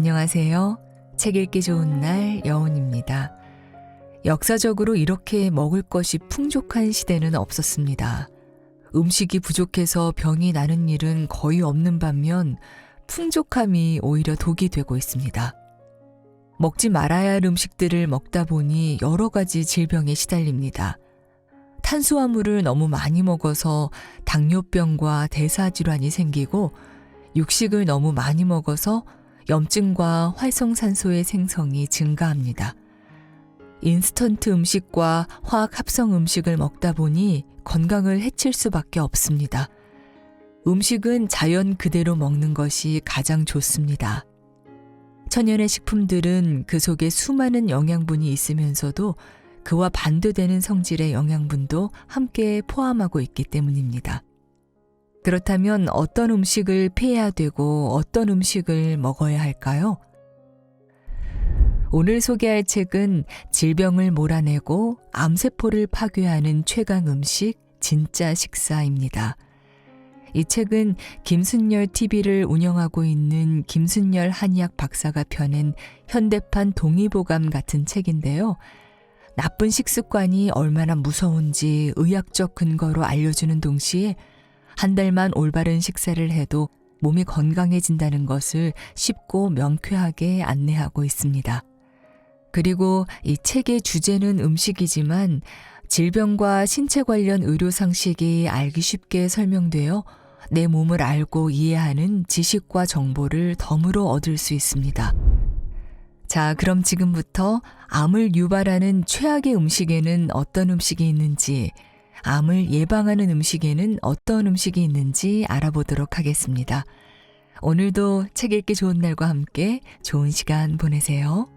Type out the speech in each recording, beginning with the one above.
안녕하세요. 책 읽기 좋은 날 여운입니다. 역사적으로 이렇게 먹을 것이 풍족한 시대는 없었습니다. 음식이 부족해서 병이 나는 일은 거의 없는 반면 풍족함이 오히려 독이 되고 있습니다. 먹지 말아야 할 음식들을 먹다 보니 여러 가지 질병에 시달립니다. 탄수화물을 너무 많이 먹어서 당뇨병과 대사질환이 생기고 육식을 너무 많이 먹어서 염증과 활성산소의 생성이 증가합니다. 인스턴트 음식과 화학 합성 음식을 먹다 보니 건강을 해칠 수밖에 없습니다. 음식은 자연 그대로 먹는 것이 가장 좋습니다. 천연의 식품들은 그 속에 수많은 영양분이 있으면서도 그와 반대되는 성질의 영양분도 함께 포함하고 있기 때문입니다. 그렇다면 어떤 음식을 피해야 되고 어떤 음식을 먹어야 할까요? 오늘 소개할 책은 질병을 몰아내고 암세포를 파괴하는 최강 음식, 진짜 식사입니다. 이 책은 김순열 TV를 운영하고 있는 김순열 한의학 박사가 펴낸 현대판 동의보감 같은 책인데요. 나쁜 식습관이 얼마나 무서운지 의학적 근거로 알려주는 동시에 한 달만 올바른 식사를 해도 몸이 건강해진다는 것을 쉽고 명쾌하게 안내하고 있습니다. 그리고 이 책의 주제는 음식이지만 질병과 신체 관련 의료 상식이 알기 쉽게 설명되어 내 몸을 알고 이해하는 지식과 정보를 덤으로 얻을 수 있습니다. 자, 그럼 지금부터 암을 유발하는 최악의 음식에는 어떤 음식이 있는지, 암을 예방하는 음식에는 어떤 음식이 있는지 알아보도록 하겠습니다. 오늘도 책 읽기 좋은 날과 함께 좋은 시간 보내세요.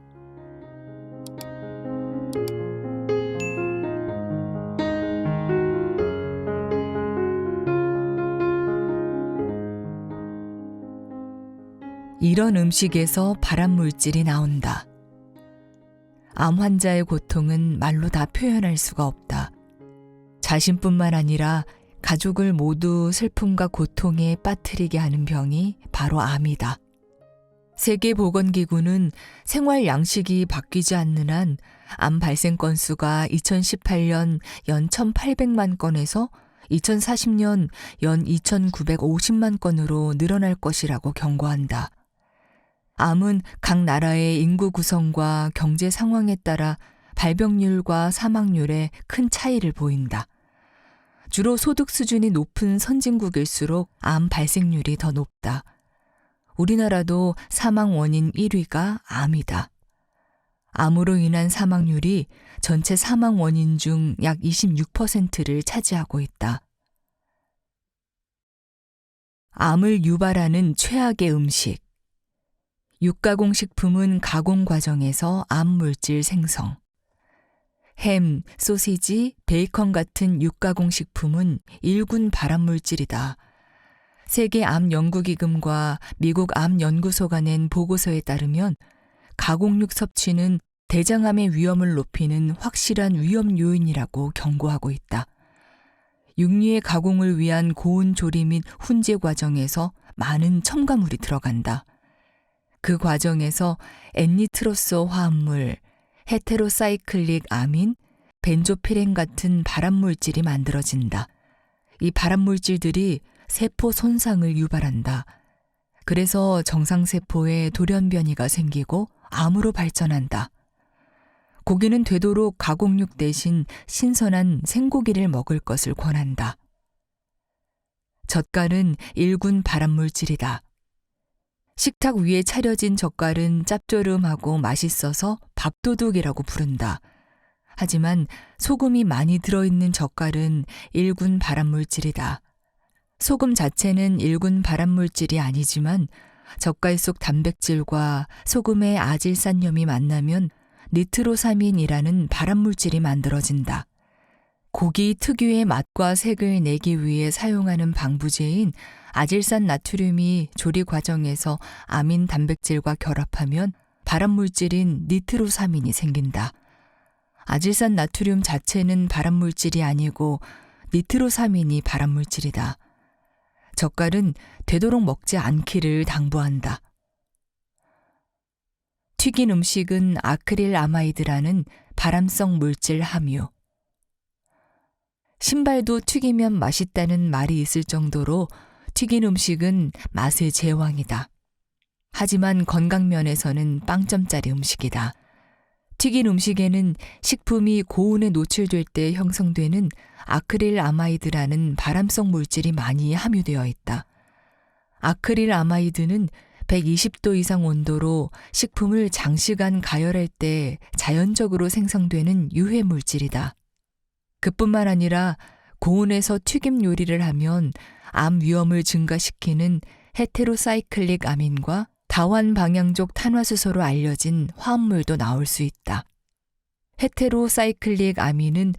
이런 음식에서 발암물질이 나온다. 암 환자의 고통은 말로 다 표현할 수가 없다. 자신뿐만 아니라 가족을 모두 슬픔과 고통에 빠뜨리게 하는 병이 바로 암이다. 세계보건기구는 생활 양식이 바뀌지 않는 한 암 발생 건수가 2018년 연 1,800만 건에서 2040년 연 2,950만 건으로 늘어날 것이라고 경고한다. 암은 각 나라의 인구 구성과 경제 상황에 따라 발병률과 사망률에 큰 차이를 보인다. 주로 소득 수준이 높은 선진국일수록 암 발생률이 더 높다. 우리나라도 사망 원인 1위가 암이다. 암으로 인한 사망률이 전체 사망 원인 중 약 26%를 차지하고 있다. 암을 유발하는 최악의 음식. 육가공식품은 가공 과정에서 암물질 생성. 햄, 소시지, 베이컨 같은 육가공식품은 일군 발암물질이다. 세계암연구기금과 미국 암연구소가 낸 보고서에 따르면 가공육 섭취는 대장암의 위험을 높이는 확실한 위험 요인이라고 경고하고 있다. 육류의 가공을 위한 고온 조리 및 훈제 과정에서 많은 첨가물이 들어간다. 그 과정에서 엔니트로소 화합물, 헤테로사이클릭 아민, 벤조피렌 같은 발암물질이 만들어진다. 이 발암물질들이 세포 손상을 유발한다. 그래서 정상세포에 돌연변이가 생기고 암으로 발전한다. 고기는 되도록 가공육 대신 신선한 생고기를 먹을 것을 권한다. 젓갈은 일군 발암물질이다. 식탁 위에 차려진 젓갈은 짭조름하고 맛있어서 밥도둑이라고 부른다. 하지만 소금이 많이 들어있는 젓갈은 일군 발암물질이다. 소금 자체는 일군 발암물질이 아니지만 젓갈 속 단백질과 소금의 아질산염이 만나면 니트로사민이라는 발암물질이 만들어진다. 고기 특유의 맛과 색을 내기 위해 사용하는 방부제인 아질산 나트륨이 조리 과정에서 아민 단백질과 결합하면 발암물질인 니트로사민이 생긴다. 아질산 나트륨 자체는 발암물질이 아니고 니트로사민이 발암물질이다. 젓갈은 되도록 먹지 않기를 당부한다. 튀긴 음식은 아크릴아마이드라는 발암성 물질 함유. 신발도 튀기면 맛있다는 말이 있을 정도로 튀긴 음식은 맛의 제왕이다. 하지만 건강면에서는 빵점짜리 음식이다. 튀긴 음식에는 식품이 고온에 노출될 때 형성되는 아크릴아마이드라는 발암성 물질이 많이 함유되어 있다. 아크릴아마이드는 120도 이상 온도로 식품을 장시간 가열할 때 자연적으로 생성되는 유해 물질이다. 그뿐만 아니라 고온에서 튀김 요리를 하면 암 위험을 증가시키는 헤테로사이클릭 아민과 다환 방향족 탄화수소로 알려진 화합물도 나올 수 있다. 헤테로사이클릭 아민은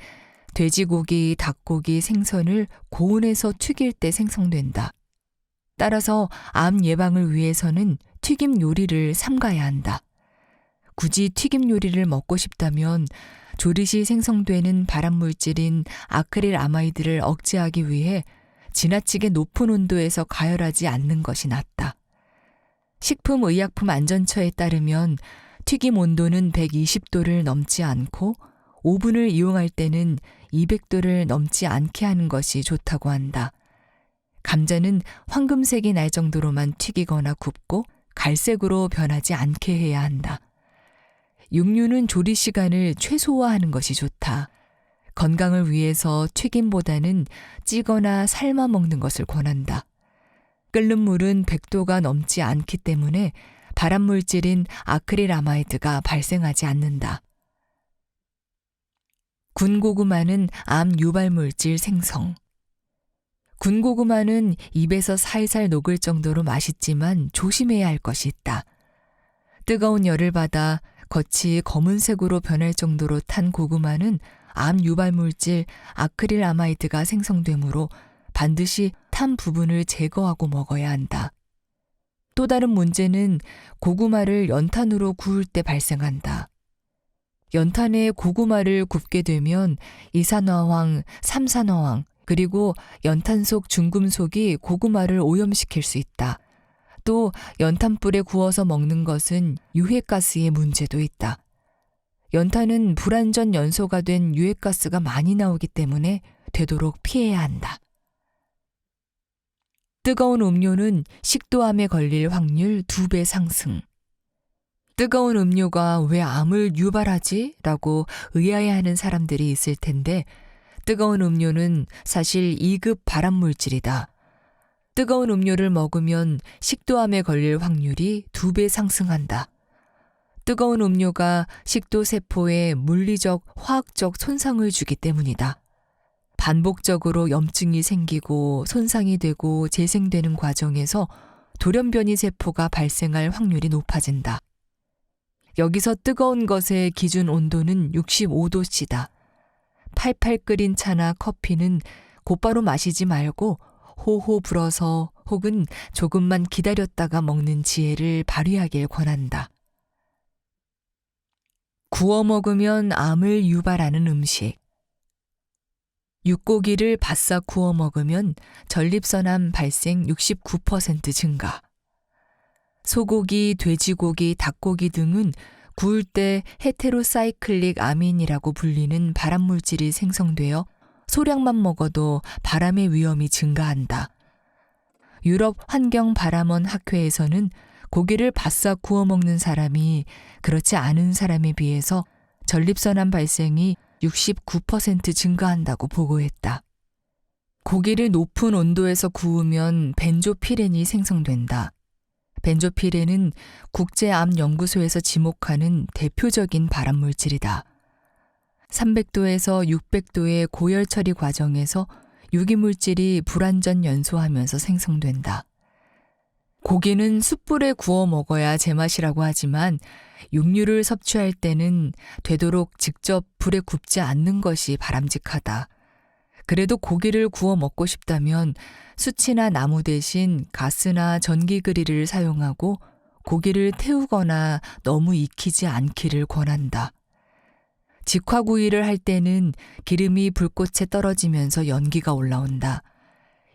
돼지고기, 닭고기, 생선을 고온에서 튀길 때 생성된다. 따라서 암 예방을 위해서는 튀김 요리를 삼가야 한다. 굳이 튀김 요리를 먹고 싶다면 조리 시 생성되는 발암물질인 아크릴아마이드를 억제하기 위해 지나치게 높은 온도에서 가열하지 않는 것이 낫다. 식품의약품안전처에 따르면 튀김 온도는 120도를 넘지 않고 오븐을 이용할 때는 200도를 넘지 않게 하는 것이 좋다고 한다. 감자는 황금색이 날 정도로만 튀기거나 굽고 갈색으로 변하지 않게 해야 한다. 육류는 조리 시간을 최소화하는 것이 좋다. 건강을 위해서 튀김보다는 찌거나 삶아 먹는 것을 권한다. 끓는 물은 100도가 넘지 않기 때문에 발암물질인 아크릴아마이드가 발생하지 않는다. 군고구마는 암 유발물질 생성. 군고구마는 입에서 살살 녹을 정도로 맛있지만 조심해야 할 것이 있다. 뜨거운 열을 받아 겉이 검은색으로 변할 정도로 탄 고구마는 암 유발물질 아크릴아마이드가 생성되므로 반드시 탄 부분을 제거하고 먹어야 한다. 또 다른 문제는 고구마를 연탄으로 구울 때 발생한다. 연탄에 고구마를 굽게 되면 이산화황, 삼산화황, 그리고 연탄 속 중금속이 고구마를 오염시킬 수 있다. 또 연탄불에 구워서 먹는 것은 유해가스의 문제도 있다. 연탄은 불완전 연소가 된 유해가스가 많이 나오기 때문에 되도록 피해야 한다. 뜨거운 음료는 식도암에 걸릴 확률 2배 상승. 뜨거운 음료가 왜 암을 유발하지? 라고 의아해하는 사람들이 있을 텐데 뜨거운 음료는 사실 2급 발암물질이다. 뜨거운 음료를 먹으면 식도암에 걸릴 확률이 2배 상승한다. 뜨거운 음료가 식도세포에 물리적, 화학적 손상을 주기 때문이다. 반복적으로 염증이 생기고 손상이 되고 재생되는 과정에서 돌연변이 세포가 발생할 확률이 높아진다. 여기서 뜨거운 것의 기준 온도는 65도씨다. 팔팔 끓인 차나 커피는 곧바로 마시지 말고 호호 불어서 혹은 조금만 기다렸다가 먹는 지혜를 발휘하길 권한다. 구워 먹으면 암을 유발하는 음식. 육고기를 바싹 구워 먹으면 전립선암 발생 69% 증가. 소고기, 돼지고기, 닭고기 등은 구울 때 헤테로사이클릭 아민이라고 불리는 발암물질이 생성되어 소량만 먹어도 발암의 위험이 증가한다. 유럽 환경발암원 학회에서는 고기를 바싹 구워 먹는 사람이 그렇지 않은 사람에 비해서 전립선암 발생이 69% 증가한다고 보고했다. 고기를 높은 온도에서 구우면 벤조피렌이 생성된다. 벤조피렌은 국제암연구소에서 지목하는 대표적인 발암물질이다. 300도에서 600도의 고열 처리 과정에서 유기물질이 불완전 연소하면서 생성된다. 고기는 숯불에 구워 먹어야 제맛이라고 하지만 육류를 섭취할 때는 되도록 직접 불에 굽지 않는 것이 바람직하다. 그래도 고기를 구워 먹고 싶다면 숯이나 나무 대신 가스나 전기 그릴을 사용하고 고기를 태우거나 너무 익히지 않기를 권한다. 직화구이를 할 때는 기름이 불꽃에 떨어지면서 연기가 올라온다.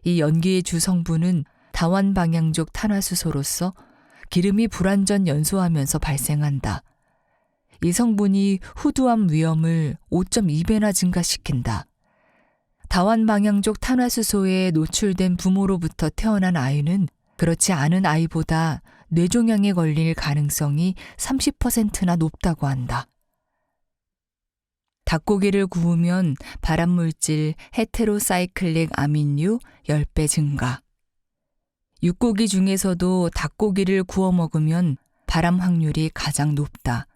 이 연기의 주 성분은 다환방향족 탄화수소로서 기름이 불완전 연소하면서 발생한다. 이 성분이 후두암 위험을 5.2배나 증가시킨다. 다완방향족 탄화수소에 노출된 부모로부터 태어난 아이는 그렇지 않은 아이보다 뇌종양에 걸릴 가능성이 30%나 높다고 한다. 닭고기를 구우면 발암물질 헤테로사이클릭 아민류 10배 증가. 육고기 중에서도 닭고기를 구워 먹으면 발암 확률이 가장 높다.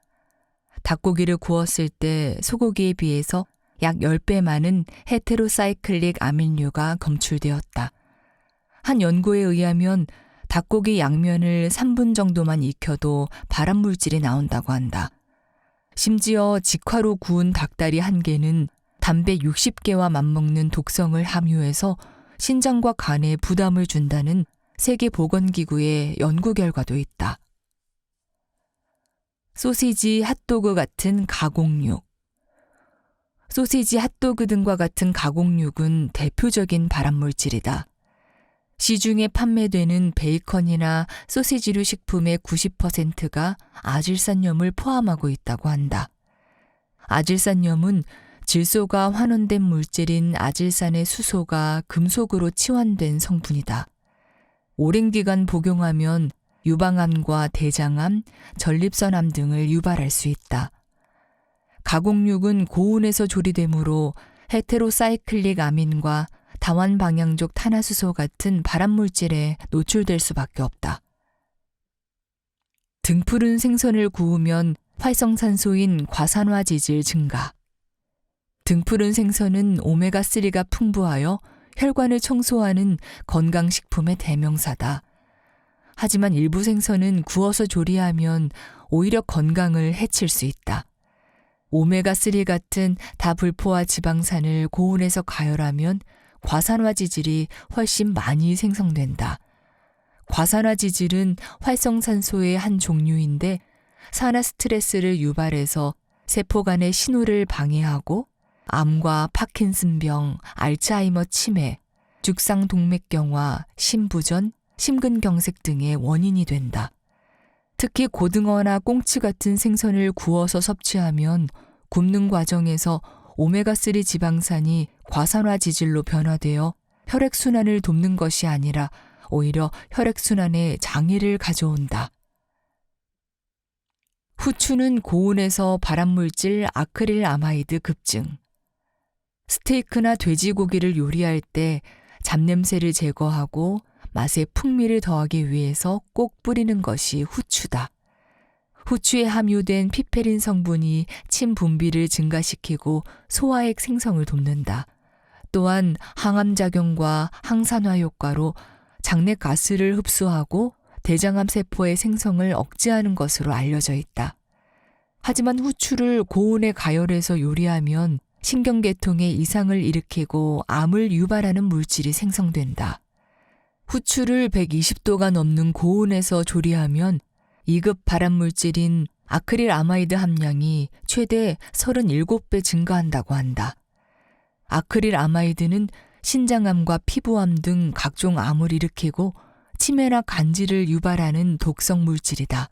닭고기를 구웠을 때 소고기에 비해서 약 10배 많은 헤테로사이클릭 아민류가 검출되었다. 한 연구에 의하면 닭고기 양면을 3분 정도만 익혀도 발암물질이 나온다고 한다. 심지어 직화로 구운 닭다리 1개는 담배 60개와 맞먹는 독성을 함유해서 신장과 간에 부담을 준다는 세계보건기구의 연구 결과도 있다. 소시지, 핫도그 같은 가공육. 소시지, 핫도그 등과 같은 가공육은 대표적인 발암물질이다. 시중에 판매되는 베이컨이나 소시지류 식품의 90%가 아질산염을 포함하고 있다고 한다. 아질산염은 질소가 환원된 물질인 아질산의 수소가 금속으로 치환된 성분이다. 오랜 기간 복용하면 유방암과 대장암, 전립선암 등을 유발할 수 있다. 가공육은 고온에서 조리되므로 헤테로사이클릭 아민과 다완방향족 탄화수소 같은 발암물질에 노출될 수밖에 없다. 등푸른 생선을 구우면 활성산소인 과산화지질 증가. 등푸른 생선은 오메가3가 풍부하여 혈관을 청소하는 건강식품의 대명사다. 하지만 일부 생선은 구워서 조리하면 오히려 건강을 해칠 수 있다. 오메가3 같은 다불포화 지방산을 고온에서 가열하면 과산화지질이 훨씬 많이 생성된다. 과산화지질은 활성산소의 한 종류인데 산화 스트레스를 유발해서 세포 간의 신호를 방해하고 암과 파킨슨병, 알츠하이머 치매, 죽상동맥경화, 심부전, 심근경색 등의 원인이 된다. 특히 고등어나 꽁치 같은 생선을 구워서 섭취하면 굽는 과정에서 오메가3 지방산이 과산화지질로 변화되어 혈액순환을 돕는 것이 아니라 오히려 혈액순환에 장애를 가져온다. 후추는 고온에서 발암물질 아크릴아마이드 급증. 스테이크나 돼지고기를 요리할 때 잡냄새를 제거하고 맛에 풍미를 더하기 위해서 꼭 뿌리는 것이 후추다. 후추에 함유된 피페린 성분이 침 분비를 증가시키고 소화액 생성을 돕는다. 또한 항암작용과 항산화 효과로 장내 가스를 흡수하고 대장암 세포의 생성을 억제하는 것으로 알려져 있다. 하지만 후추를 고온에 가열해서 요리하면 신경계통에 이상을 일으키고 암을 유발하는 물질이 생성된다. 후추를 120도가 넘는 고온에서 조리하면 2급 발암물질인 아크릴아마이드 함량이 최대 37배 증가한다고 한다. 아크릴아마이드는 신장암과 피부암 등 각종 암을 일으키고 치매나 간질을 유발하는 독성 물질이다.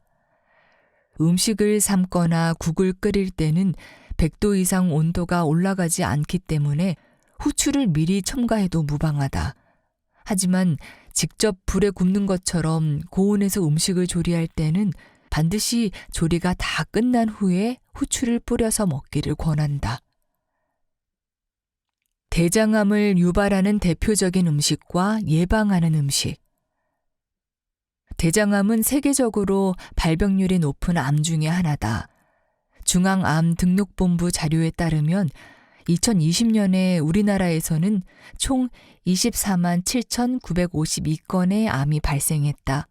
음식을 삶거나 국을 끓일 때는 100도 이상 온도가 올라가지 않기 때문에 후추를 미리 첨가해도 무방하다. 하지만 직접 불에 굽는 것처럼 고온에서 음식을 조리할 때는 반드시 조리가 다 끝난 후에 후추를 뿌려서 먹기를 권한다. 대장암을 유발하는 대표적인 음식과 예방하는 음식. 대장암은 세계적으로 발병률이 높은 암 중에 하나다. 중앙암등록본부 자료에 따르면 2020년에 우리나라에서는 총 24만 7,952건의 암이 발생했다.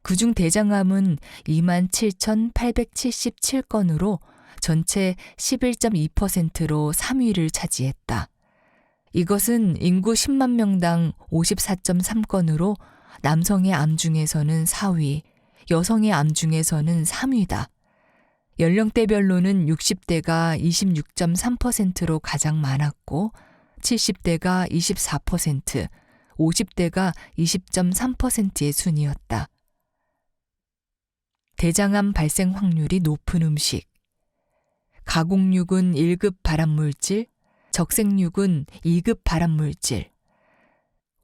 그중 대장암은 2만 7,877건으로 전체 11.2%로 3위를 차지했다. 이것은 인구 10만 명당 54.3건으로 남성의 암 중에서는 4위, 여성의 암 중에서는 3위다. 연령대별로는 60대가 26.3%로 가장 많았고 70대가 24%, 50대가 20.3%의 순이었다. 대장암 발생 확률이 높은 음식. 가공육은 1급 발암물질, 적색육은 2급 발암물질.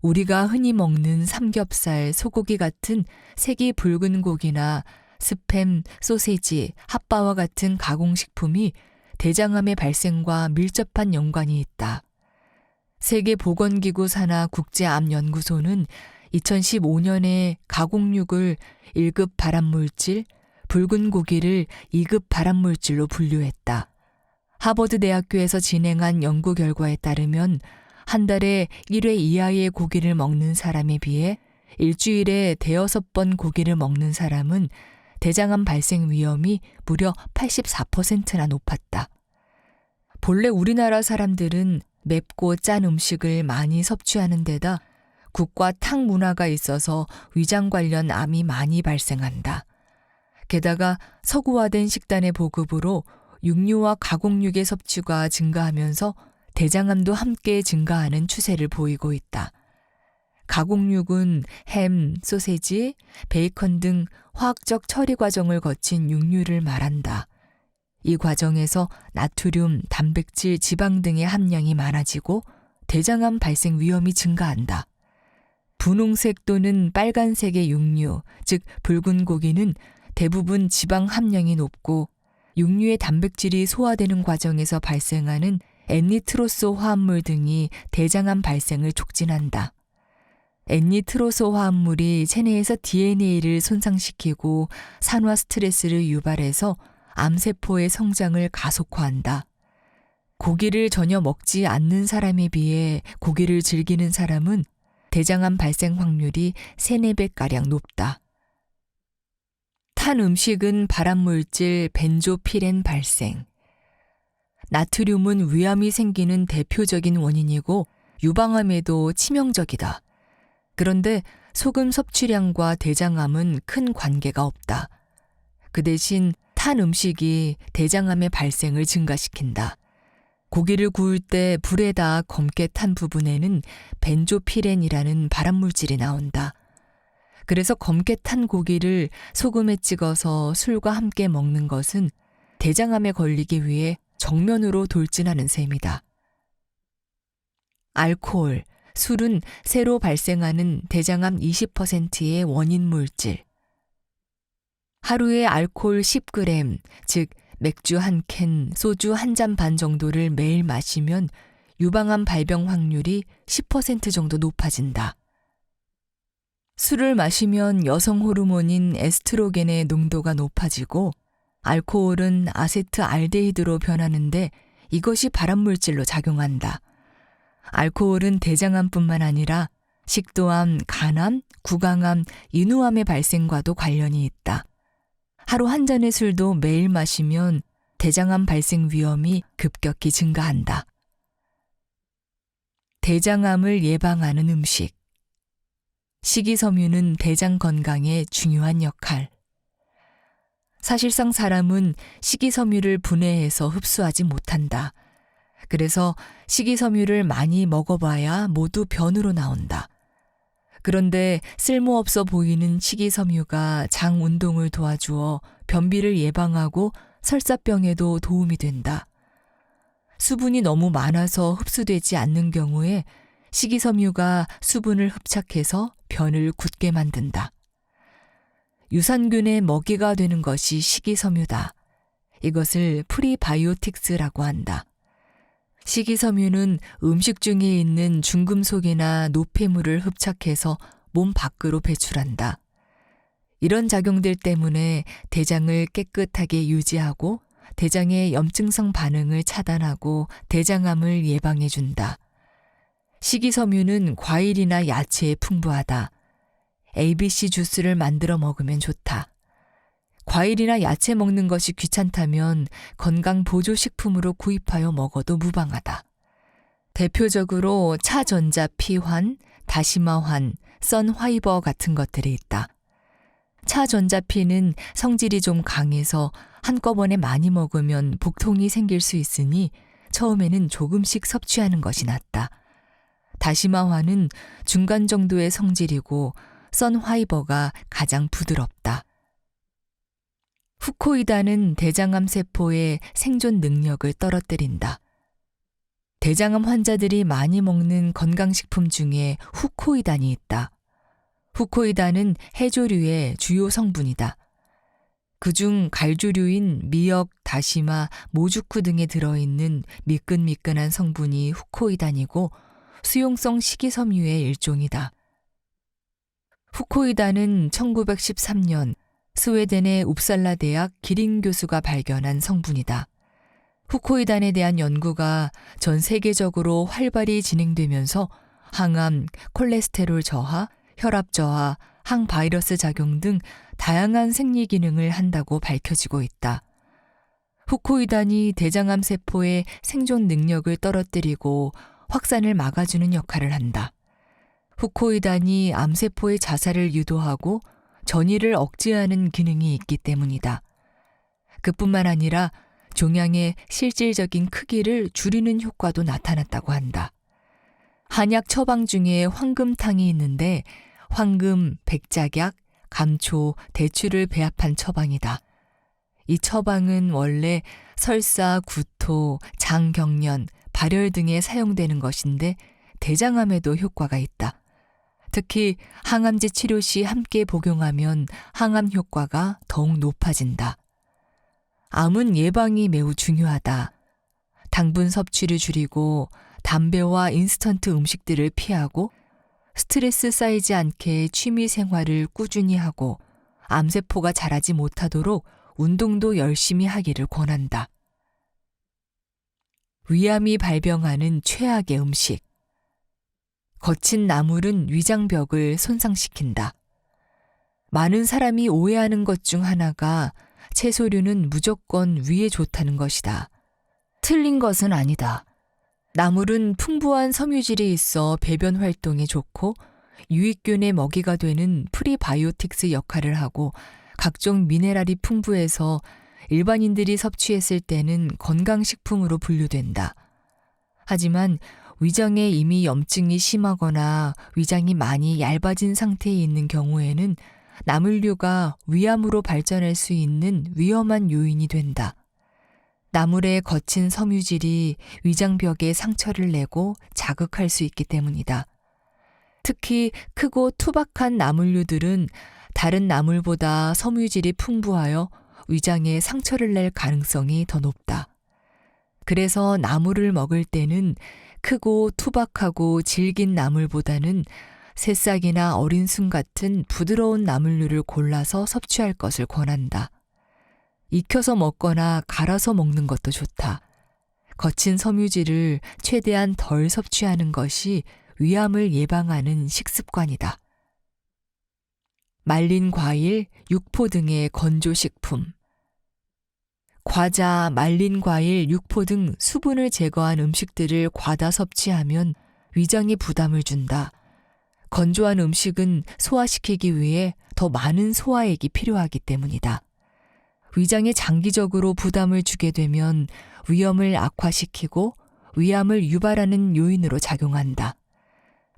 우리가 흔히 먹는 삼겹살, 소고기 같은 색이 붉은 고기나 스팸, 소세지, 핫바와 같은 가공식품이 대장암의 발생과 밀접한 연관이 있다. 세계보건기구 산하 국제암연구소는 2015년에 가공육을 1급 발암물질, 붉은 고기를 2급 발암물질로 분류했다. 하버드 대학교에서 진행한 연구 결과에 따르면 한 달에 1회 이하의 고기를 먹는 사람에 비해 일주일에 5번 고기를 먹는 사람은 대장암 발생 위험이 무려 84%나 높았다. 본래 우리나라 사람들은 맵고 짠 음식을 많이 섭취하는 데다 국과 탕 문화가 있어서 위장 관련 암이 많이 발생한다. 게다가 서구화된 식단의 보급으로 육류와 가공육의 섭취가 증가하면서 대장암도 함께 증가하는 추세를 보이고 있다. 가공육은 햄, 소세지, 베이컨 등 화학적 처리 과정을 거친 육류를 말한다. 이 과정에서 나트륨, 단백질, 지방 등의 함량이 많아지고 대장암 발생 위험이 증가한다. 분홍색 또는 빨간색의 육류, 즉 붉은 고기는 대부분 지방 함량이 높고 육류의 단백질이 소화되는 과정에서 발생하는 엔니트로소 화합물 등이 대장암 발생을 촉진한다. 엔니트로소 화합물이 체내에서 DNA를 손상시키고 산화 스트레스를 유발해서 암세포의 성장을 가속화한다. 고기를 전혀 먹지 않는 사람에 비해 고기를 즐기는 사람은 대장암 발생 확률이 3-4배가량 높다. 탄 음식은 발암물질 벤조피렌 발생. 나트륨은 위암이 생기는 대표적인 원인이고 유방암에도 치명적이다. 그런데 소금 섭취량과 대장암은 큰 관계가 없다. 그 대신 탄 음식이 대장암의 발생을 증가시킨다. 고기를 구울 때 불에다 검게 탄 부분에는 벤조피렌이라는 발암물질이 나온다. 그래서 검게 탄 고기를 소금에 찍어서 술과 함께 먹는 것은 대장암에 걸리기 위해 정면으로 돌진하는 셈이다. 알코올, 술은 새로 발생하는 대장암 20%의 원인 물질. 하루에 알코올 10g, 즉 맥주 1캔, 소주 1잔 반 정도를 매일 마시면 유방암 발병 확률이 10% 정도 높아진다. 술을 마시면 여성 호르몬인 에스트로겐의 농도가 높아지고 알코올은 아세트알데히드로 변하는데 이것이 발암물질로 작용한다. 알코올은 대장암뿐만 아니라 식도암, 간암, 구강암, 인후암의 발생과도 관련이 있다. 하루 한 잔의 술도 매일 마시면 대장암 발생 위험이 급격히 증가한다. 대장암을 예방하는 음식. 식이섬유는 대장 건강에 중요한 역할. 사실상 사람은 식이섬유를 분해해서 흡수하지 못한다. 그래서 식이섬유를 많이 먹어봐야 모두 변으로 나온다. 그런데 쓸모없어 보이는 식이섬유가 장 운동을 도와주어 변비를 예방하고 설사병에도 도움이 된다. 수분이 너무 많아서 흡수되지 않는 경우에 식이섬유가 수분을 흡착해서 변을 굳게 만든다. 유산균의 먹이가 되는 것이 식이섬유다. 이것을 프리바이오틱스라고 한다. 식이섬유는 음식 중에 있는 중금속이나 노폐물을 흡착해서 몸 밖으로 배출한다. 이런 작용들 때문에 대장을 깨끗하게 유지하고 대장의 염증성 반응을 차단하고 대장암을 예방해준다. 식이섬유는 과일이나 야채에 풍부하다. ABC 주스를 만들어 먹으면 좋다. 과일이나 야채 먹는 것이 귀찮다면 건강 보조식품으로 구입하여 먹어도 무방하다. 대표적으로 차전자피환, 다시마환, 선화이버 같은 것들이 있다. 차전자피는 성질이 좀 강해서 한꺼번에 많이 먹으면 복통이 생길 수 있으니 처음에는 조금씩 섭취하는 것이 낫다. 다시마환은 중간 정도의 성질이고 선화이버가 가장 부드럽다. 후코이단은 대장암 세포의 생존 능력을 떨어뜨린다. 대장암 환자들이 많이 먹는 건강식품 중에 후코이단이 있다. 후코이단은 해조류의 주요 성분이다. 그중 갈조류인 미역, 다시마, 모주쿠 등에 들어있는 미끈미끈한 성분이 후코이단이고 수용성 식이섬유의 일종이다. 후코이단은 1913년 스웨덴의 웁살라 대학 기린 교수가 발견한 성분이다. 후코이단에 대한 연구가 전 세계적으로 활발히 진행되면서 항암, 콜레스테롤 저하, 혈압 저하, 항바이러스 작용 등 다양한 생리 기능을 한다고 밝혀지고 있다. 후코이단이 대장암 세포의 생존 능력을 떨어뜨리고 확산을 막아주는 역할을 한다. 후코이단이 암세포의 자살을 유도하고 전이를 억제하는 기능이 있기 때문이다. 그뿐만 아니라 종양의 실질적인 크기를 줄이는 효과도 나타났다고 한다. 한약 처방 중에 황금탕이 있는데 황금, 백작약, 감초, 대추를 배합한 처방이다. 이 처방은 원래 설사, 구토, 장경련, 발열 등에 사용되는 것인데 대장암에도 효과가 있다. 특히 항암제 치료 시 함께 복용하면 항암 효과가 더욱 높아진다. 암은 예방이 매우 중요하다. 당분 섭취를 줄이고 담배와 인스턴트 음식들을 피하고 스트레스 쌓이지 않게 취미 생활을 꾸준히 하고 암세포가 자라지 못하도록 운동도 열심히 하기를 권한다. 위암이 발병하는 최악의 음식. 거친 나물은 위장벽을 손상시킨다. 많은 사람이 오해하는 것 중 하나가 채소류는 무조건 위에 좋다는 것이다. 틀린 것은 아니다. 나물은 풍부한 섬유질이 있어 배변 활동에 좋고 유익균의 먹이가 되는 프리바이오틱스 역할을 하고 각종 미네랄이 풍부해서 일반인들이 섭취했을 때는 건강식품으로 분류된다. 하지만 위장에 이미 염증이 심하거나 위장이 많이 얇아진 상태에 있는 경우에는 나물류가 위암으로 발전할 수 있는 위험한 요인이 된다. 나물의 거친 섬유질이 위장벽에 상처를 내고 자극할 수 있기 때문이다. 특히 크고 투박한 나물류들은 다른 나물보다 섬유질이 풍부하여 위장에 상처를 낼 가능성이 더 높다. 그래서 나물을 먹을 때는 크고 투박하고 질긴 나물보다는 새싹이나 어린 순 같은 부드러운 나물류를 골라서 섭취할 것을 권한다. 익혀서 먹거나 갈아서 먹는 것도 좋다. 거친 섬유질을 최대한 덜 섭취하는 것이 위암을 예방하는 식습관이다. 말린 과일, 육포 등의 건조식품. 과자, 말린 과일, 육포 등 수분을 제거한 음식들을 과다 섭취하면 위장에 부담을 준다. 건조한 음식은 소화시키기 위해 더 많은 소화액이 필요하기 때문이다. 위장에 장기적으로 부담을 주게 되면 위염을 악화시키고 위암을 유발하는 요인으로 작용한다.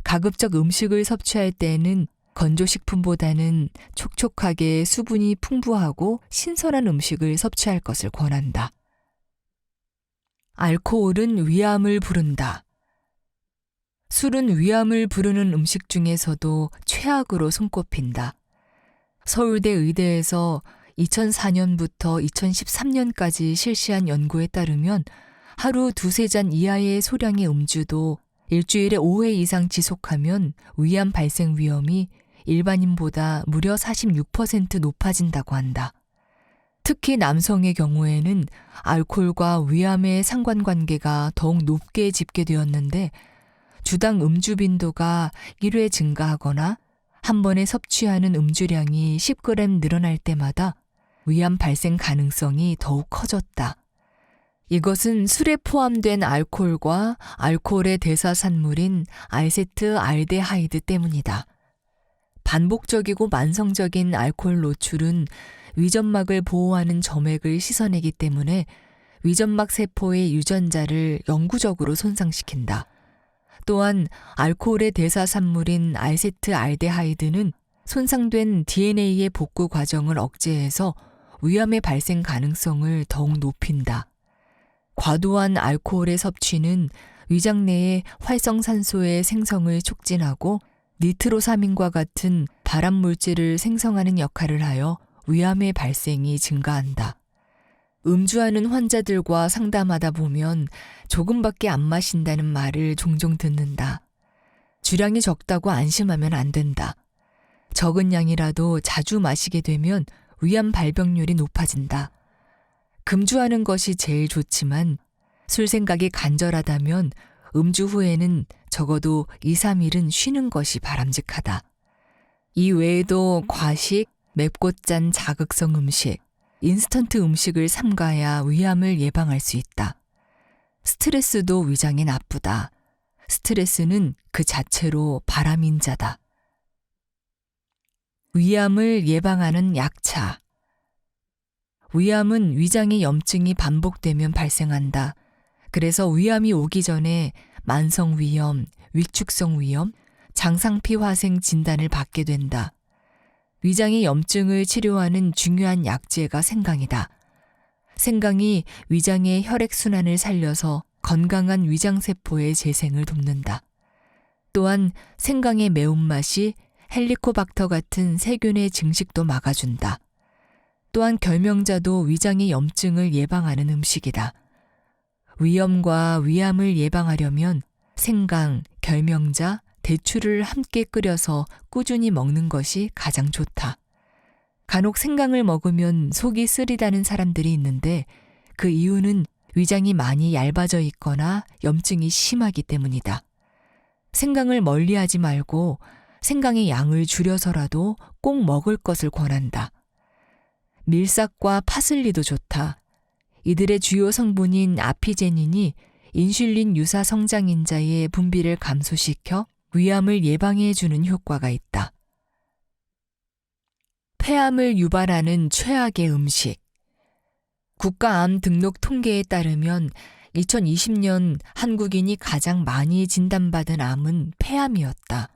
가급적 음식을 섭취할 때에는 건조식품보다는 촉촉하게 수분이 풍부하고 신선한 음식을 섭취할 것을 권한다. 알코올은 위암을 부른다. 술은 위암을 부르는 음식 중에서도 최악으로 손꼽힌다. 서울대 의대에서 2004년부터 2013년까지 실시한 연구에 따르면 하루 2-3잔 이하의 소량의 음주도 일주일에 5회 이상 지속하면 위암 발생 위험이 일반인보다 무려 46% 높아진다고 한다. 특히 남성의 경우에는 알코올과 위암의 상관관계가 더욱 높게 집계되었는데 주당 음주 빈도가 1회 증가하거나 한 번에 섭취하는 음주량이 10g 늘어날 때마다 위암 발생 가능성이 더욱 커졌다. 이것은 술에 포함된 알코올과 알코올의 대사산물인 알세트알데하이드 때문이다. 반복적이고 만성적인 알코올 노출은 위점막을 보호하는 점액을 씻어내기 때문에 위점막 세포의 유전자를 영구적으로 손상시킨다. 또한 알코올의 대사산물인 알세트알데하이드는 손상된 DNA의 복구 과정을 억제해서 위암의 발생 가능성을 더욱 높인다. 과도한 알코올의 섭취는 위장 내의 활성산소의 생성을 촉진하고 니트로사민과 같은 발암 물질을 생성하는 역할을 하여 위암의 발생이 증가한다. 음주하는 환자들과 상담하다 보면 조금밖에 안 마신다는 말을 종종 듣는다. 주량이 적다고 안심하면 안 된다. 적은 양이라도 자주 마시게 되면 위암 발병률이 높아진다. 금주하는 것이 제일 좋지만 술 생각이 간절하다면 음주 후에는 적어도 2, 3일은 쉬는 것이 바람직하다. 이 외에도 과식, 맵고 짠 자극성 음식, 인스턴트 음식을 삼가야 위암을 예방할 수 있다. 스트레스도 위장에 나쁘다. 스트레스는 그 자체로 발암인자다. 위암을 예방하는 약차. 위암은 위장의 염증이 반복되면 발생한다. 그래서 위암이 오기 전에 만성위염, 위축성위염, 장상피화생 진단을 받게 된다. 위장의 염증을 치료하는 중요한 약재가 생강이다. 생강이 위장의 혈액순환을 살려서 건강한 위장세포의 재생을 돕는다. 또한 생강의 매운맛이 헬리코박터 같은 세균의 증식도 막아준다. 또한 결명자도 위장의 염증을 예방하는 음식이다. 위염과 위암을 예방하려면 생강, 결명자, 대추를 함께 끓여서 꾸준히 먹는 것이 가장 좋다. 간혹 생강을 먹으면 속이 쓰리다는 사람들이 있는데 그 이유는 위장이 많이 얇아져 있거나 염증이 심하기 때문이다. 생강을 멀리하지 말고 생강의 양을 줄여서라도 꼭 먹을 것을 권한다. 밀싹과 파슬리도 좋다. 이들의 주요 성분인 아피제닌이 인슐린 유사 성장인자의 분비를 감소시켜 위암을 예방해주는 효과가 있다. 폐암을 유발하는 최악의 음식. 국가암 등록 통계에 따르면 2020년 한국인이 가장 많이 진단받은 암은 폐암이었다.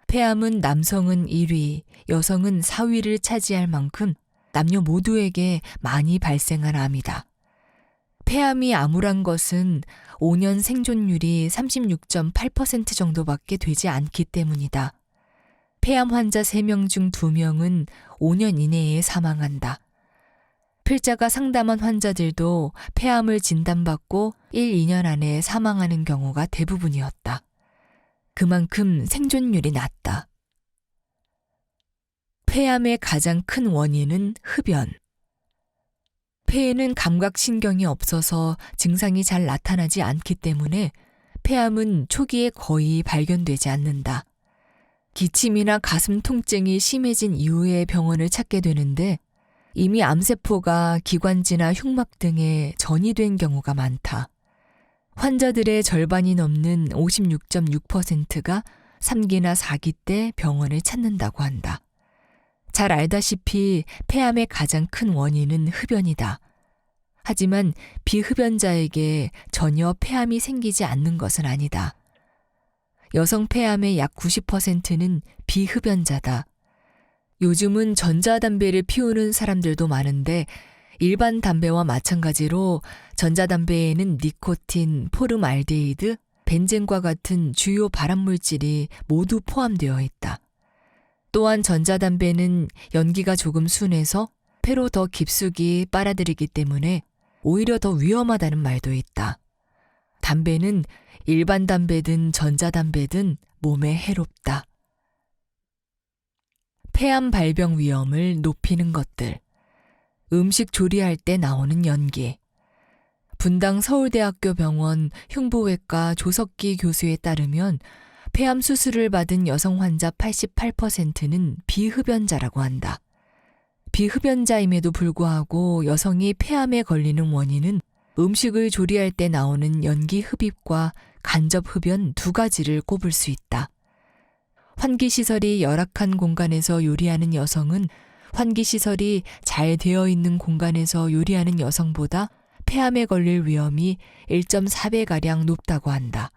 폐암은 남성은 1위, 여성은 4위를 차지할 만큼 남녀 모두에게 많이 발생한 암이다. 폐암이 암울한 것은 5년 생존율이 36.8% 정도밖에 되지 않기 때문이다. 폐암 환자 3명 중 2명은 5년 이내에 사망한다. 필자가 상담한 환자들도 폐암을 진단받고 1, 2년 안에 사망하는 경우가 대부분이었다. 그만큼 생존율이 낮다. 폐암의 가장 큰 원인은 흡연. 폐에는 감각신경이 없어서 증상이 잘 나타나지 않기 때문에 폐암은 초기에 거의 발견되지 않는다. 기침이나 가슴 통증이 심해진 이후에 병원을 찾게 되는데 이미 암세포가 기관지나 흉막 등에 전이된 경우가 많다. 환자들의 절반이 넘는 56.6%가 3기나 4기 때 병원을 찾는다고 한다. 잘 알다시피 폐암의 가장 큰 원인은 흡연이다. 하지만 비흡연자에게 전혀 폐암이 생기지 않는 것은 아니다. 여성 폐암의 약 90%는 비흡연자다. 요즘은 전자담배를 피우는 사람들도 많은데 일반 담배와 마찬가지로 전자담배에는 니코틴, 포름알데히드, 벤젠과 같은 주요 발암물질이 모두 포함되어 있다. 또한 전자담배는 연기가 조금 순해서 폐로 더 깊숙이 빨아들이기 때문에 오히려 더 위험하다는 말도 있다. 담배는 일반 담배든 전자담배든 몸에 해롭다. 폐암 발병 위험을 높이는 것들. 음식 조리할 때 나오는 연기. 분당 서울대학교 병원 흉부외과 조석기 교수에 따르면 폐암 수술을 받은 여성 환자 88%는 비흡연자라고 한다. 비흡연자임에도 불구하고 여성이 폐암에 걸리는 원인은 음식을 조리할 때 나오는 연기 흡입과 간접 흡연 2가지를 꼽을 수 있다. 환기시설이 열악한 공간에서 요리하는 여성은 환기시설이 잘 되어 있는 공간에서 요리하는 여성보다 폐암에 걸릴 위험이 1.4배가량 높다고 한다.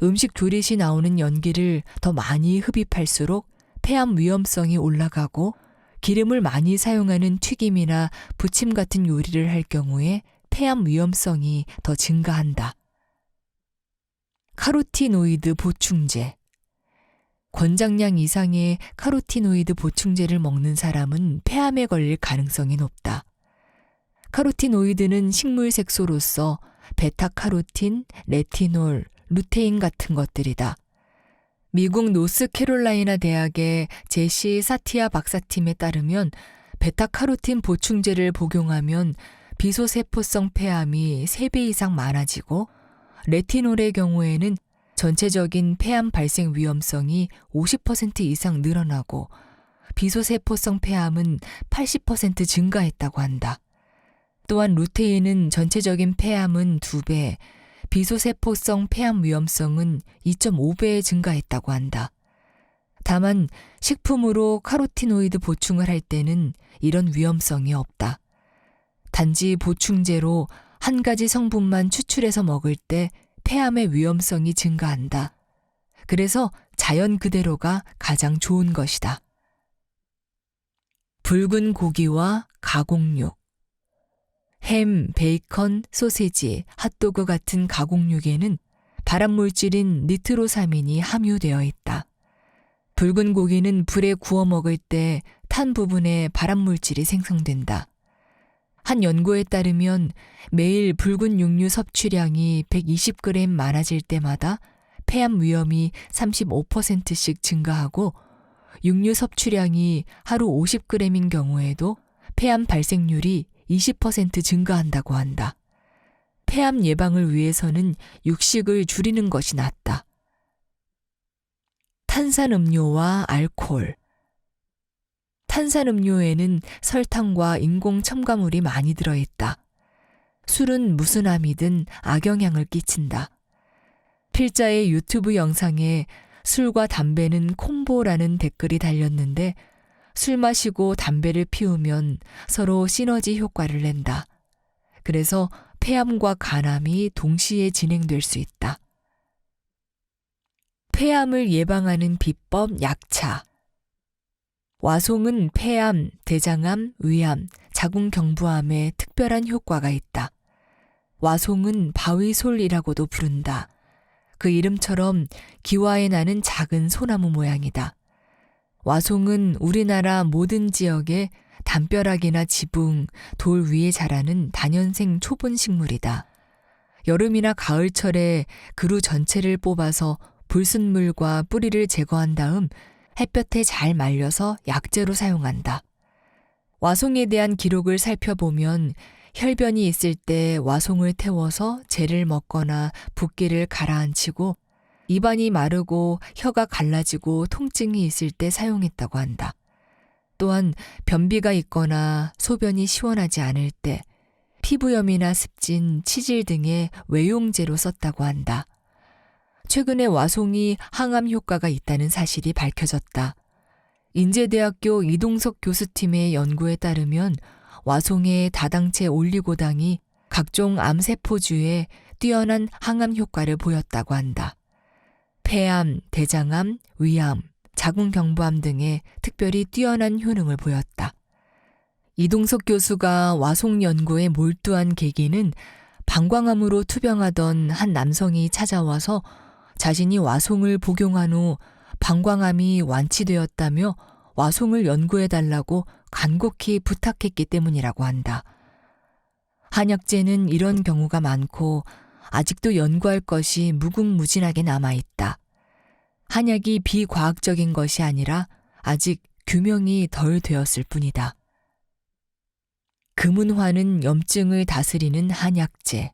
음식 조리 시 나오는 연기를 더 많이 흡입할수록 폐암 위험성이 올라가고 기름을 많이 사용하는 튀김이나 부침 같은 요리를 할 경우에 폐암 위험성이 더 증가한다. 카로티노이드 보충제. 권장량 이상의 카로티노이드 보충제를 먹는 사람은 폐암에 걸릴 가능성이 높다. 카로티노이드는 식물 색소로서 베타카로틴, 레티놀, 루테인 같은 것들이다. 미국 노스캐롤라이나 대학의 제시 사티아 박사팀에 따르면 베타카로틴 보충제를 복용하면 비소세포성 폐암이 3배 이상 많아지고 레티놀의 경우에는 전체적인 폐암 발생 위험성이 50% 이상 늘어나고 비소세포성 폐암은 80% 증가했다고 한다. 또한 루테인은 전체적인 폐암은 2배, 비소세포성 폐암 위험성은 2.5배 증가했다고 한다. 다만 식품으로 카로티노이드 보충을 할 때는 이런 위험성이 없다. 단지 보충제로 한 가지 성분만 추출해서 먹을 때 폐암의 위험성이 증가한다. 그래서 자연 그대로가 가장 좋은 것이다. 붉은 고기와 가공육. 햄, 베이컨, 소세지, 핫도그 같은 가공육에는 발암물질인 니트로사민이 함유되어 있다. 붉은 고기는 불에 구워 먹을 때 탄 부분에 발암물질이 생성된다. 한 연구에 따르면 매일 붉은 육류 섭취량이 120g 많아질 때마다 폐암 위험이 35%씩 증가하고 육류 섭취량이 하루 50g인 경우에도 폐암 발생률이 20% 증가한다고 한다. 폐암 예방을 위해서는 육식을 줄이는 것이 낫다. 탄산음료와 알코올. 탄산음료에는 설탕과 인공 첨가물이 많이 들어있다. 술은 무슨 암이든 악영향을 끼친다. 필자의 유튜브 영상에 술과 담배는 콤보라는 댓글이 달렸는데 술 마시고 담배를 피우면 서로 시너지 효과를 낸다. 그래서 폐암과 간암이 동시에 진행될 수 있다. 폐암을 예방하는 비법 약차. 와송은 폐암, 대장암, 위암, 자궁경부암에 특별한 효과가 있다. 와송은 바위솔이라고도 부른다. 그 이름처럼 기와에 나는 작은 소나무 모양이다. 와송은 우리나라 모든 지역에 담벼락이나 지붕, 돌 위에 자라는 다년생 초본 식물이다. 여름이나 가을철에 그루 전체를 뽑아서 불순물과 뿌리를 제거한 다음 햇볕에 잘 말려서 약재로 사용한다. 와송에 대한 기록을 살펴보면 혈변이 있을 때 와송을 태워서 재를 먹거나 붓기를 가라앉히고 입안이 마르고 혀가 갈라지고 통증이 있을 때 사용했다고 한다. 또한 변비가 있거나 소변이 시원하지 않을 때 피부염이나 습진, 치질 등의 외용제로 썼다고 한다. 최근에 와송이 항암 효과가 있다는 사실이 밝혀졌다. 인제대학교 이동석 교수팀의 연구에 따르면 와송의 다당체 올리고당이 각종 암세포주에 뛰어난 항암 효과를 보였다고 한다. 폐암, 대장암, 위암, 자궁경부암 등에 특별히 뛰어난 효능을 보였다. 이동석 교수가 와송 연구에 몰두한 계기는 방광암으로 투병하던 한 남성이 찾아와서 자신이 와송을 복용한 후 방광암이 완치되었다며 와송을 연구해달라고 간곡히 부탁했기 때문이라고 한다. 한약재는 이런 경우가 많고 아직도 연구할 것이 무궁무진하게 남아있다. 한약이 비과학적인 것이 아니라 아직 규명이 덜 되었을 뿐이다. 금은화는 염증을 다스리는 한약재.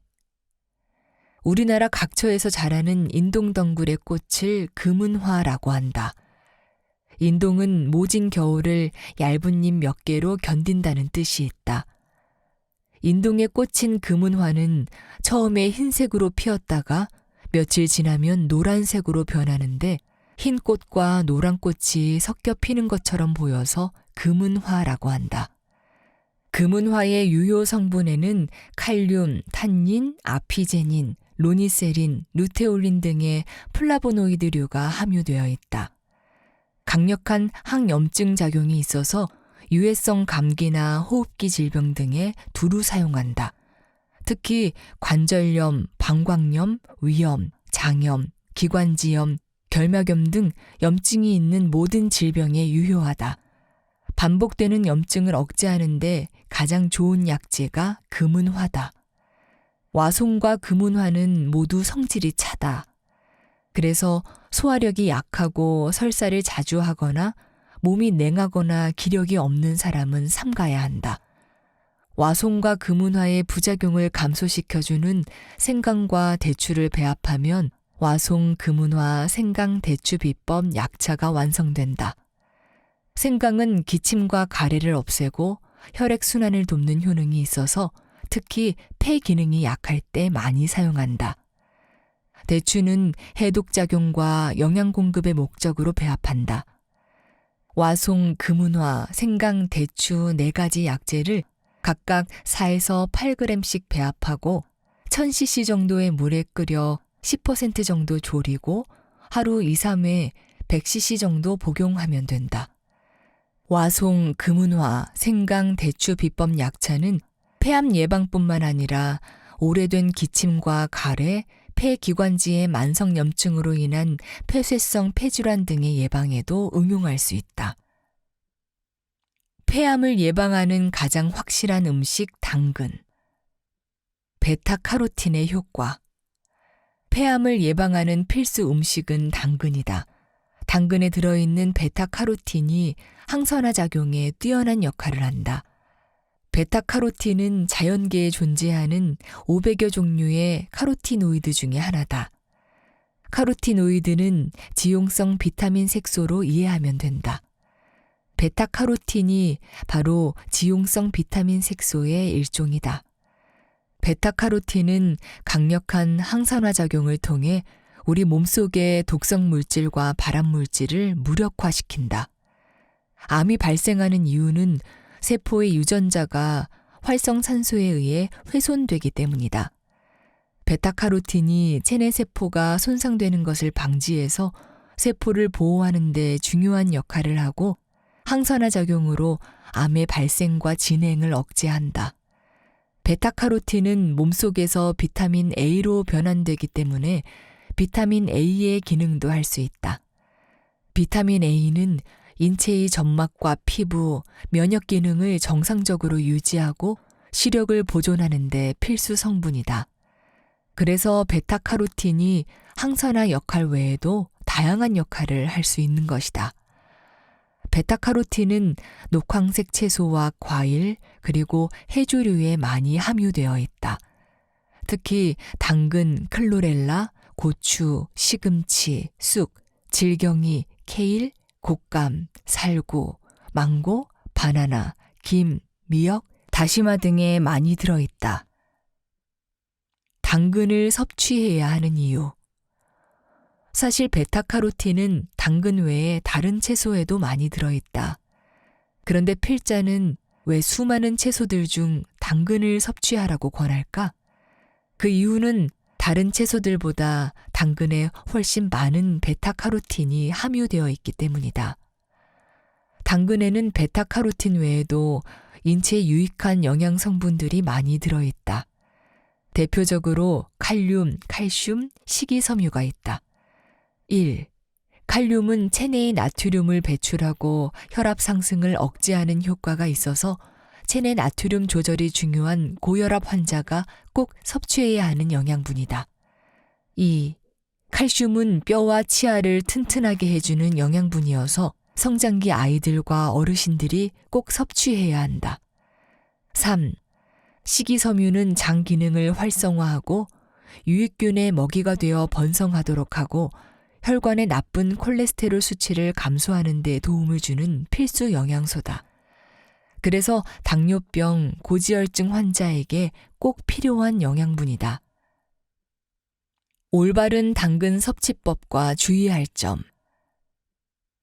우리나라 각처에서 자라는 인동덩굴의 꽃을 금은화라고 한다. 인동은 모진 겨울을 얇은 잎 몇 개로 견딘다는 뜻이 있다. 인동에 꽂힌 금은화는 처음에 흰색으로 피었다가 며칠 지나면 노란색으로 변하는데 흰 꽃과 노란 꽃이 섞여 피는 것처럼 보여서 금은화라고 한다. 금은화의 유효 성분에는 칼륨, 탄닌, 아피제닌, 로니세린, 루테올린 등의 플라보노이드류가 함유되어 있다. 강력한 항염증 작용이 있어서 유해성 감기나 호흡기 질병 등에 두루 사용한다. 특히 관절염, 방광염, 위염, 장염, 기관지염, 결막염 등 염증이 있는 모든 질병에 유효하다. 반복되는 염증을 억제하는데 가장 좋은 약재가 금은화다. 와송과 금은화는 모두 성질이 차다. 그래서 소화력이 약하고 설사를 자주 하거나 몸이 냉하거나 기력이 없는 사람은 삼가야 한다. 와송과 금은화의 부작용을 감소시켜주는 생강과 대추를 배합하면 와송, 금은화, 생강, 대추 비법 약차가 완성된다. 생강은 기침과 가래를 없애고 혈액순환을 돕는 효능이 있어서 특히 폐 기능이 약할 때 많이 사용한다. 대추는 해독작용과 영양 공급의 목적으로 배합한다. 와송, 금은화, 생강, 대추 4가지 약재를 각각 4에서 8g씩 배합하고 1000cc 정도의 물에 끓여 10% 정도 졸이고 하루 2, 3회 100cc 정도 복용하면 된다. 와송, 금은화, 생강, 대추 비법 약차는 폐암 예방뿐만 아니라 오래된 기침과 가래, 폐기관지의 만성염증으로 인한 폐쇄성 폐질환 등의 예방에도 응용할 수 있다. 폐암을 예방하는 가장 확실한 음식 당근. 베타카로틴의 효과. 폐암을 예방하는 필수 음식은 당근이다. 당근에 들어있는 베타카로틴이 항산화 작용에 뛰어난 역할을 한다. 베타카로틴은 자연계에 존재하는 500여 종류의 카로티노이드 중에 하나다. 카로티노이드는 지용성 비타민 색소로 이해하면 된다. 베타카로틴이 바로 지용성 비타민 색소의 일종이다. 베타카로틴은 강력한 항산화 작용을 통해 우리 몸속의 독성 물질과 발암 물질을 무력화시킨다. 암이 발생하는 이유는 세포의 유전자가 활성산소에 의해 훼손되기 때문이다. 베타카로틴이 체내 세포가 손상되는 것을 방지해서 세포를 보호하는 데 중요한 역할을 하고 항산화 작용으로 암의 발생과 진행을 억제한다. 베타카로틴은 몸속에서 비타민 A로 변환되기 때문에 비타민 A의 기능도 할 수 있다. 비타민 A는 인체의 점막과 피부, 면역 기능을 정상적으로 유지하고 시력을 보존하는 데 필수 성분이다. 그래서 베타카로틴이 항산화 역할 외에도 다양한 역할을 할 수 있는 것이다. 베타카로틴은 녹황색 채소와 과일, 그리고 해조류에 많이 함유되어 있다. 특히 당근, 클로렐라, 고추, 시금치, 쑥, 질경이, 케일, 곶감, 살구, 망고, 바나나, 김, 미역, 다시마 등에 많이 들어있다. 당근을 섭취해야 하는 이유. 사실 베타카로틴은 당근 외에 다른 채소에도 많이 들어있다. 그런데 필자는 왜 수많은 채소들 중 당근을 섭취하라고 권할까? 그 이유는 다른 채소들보다 당근에 훨씬 많은 베타카로틴이 함유되어 있기 때문이다. 당근에는 베타카로틴 외에도 인체에 유익한 영양 성분들이 많이 들어있다. 대표적으로 칼륨, 칼슘, 식이섬유가 있다. 1. 칼륨은 체내의 나트륨을 배출하고 혈압 상승을 억제하는 효과가 있어서 체내 나트륨 조절이 중요한 고혈압 환자가 꼭 섭취해야 하는 영양분이다. 2. 칼슘은 뼈와 치아를 튼튼하게 해주는 영양분이어서 성장기 아이들과 어르신들이 꼭 섭취해야 한다. 3. 식이섬유는 장 기능을 활성화하고 유익균의 먹이가 되어 번성하도록 하고 혈관의 나쁜 콜레스테롤 수치를 감소하는 데 도움을 주는 필수 영양소다. 그래서 당뇨병, 고지혈증 환자에게 꼭 필요한 영양분이다. 올바른 당근 섭취법과 주의할 점.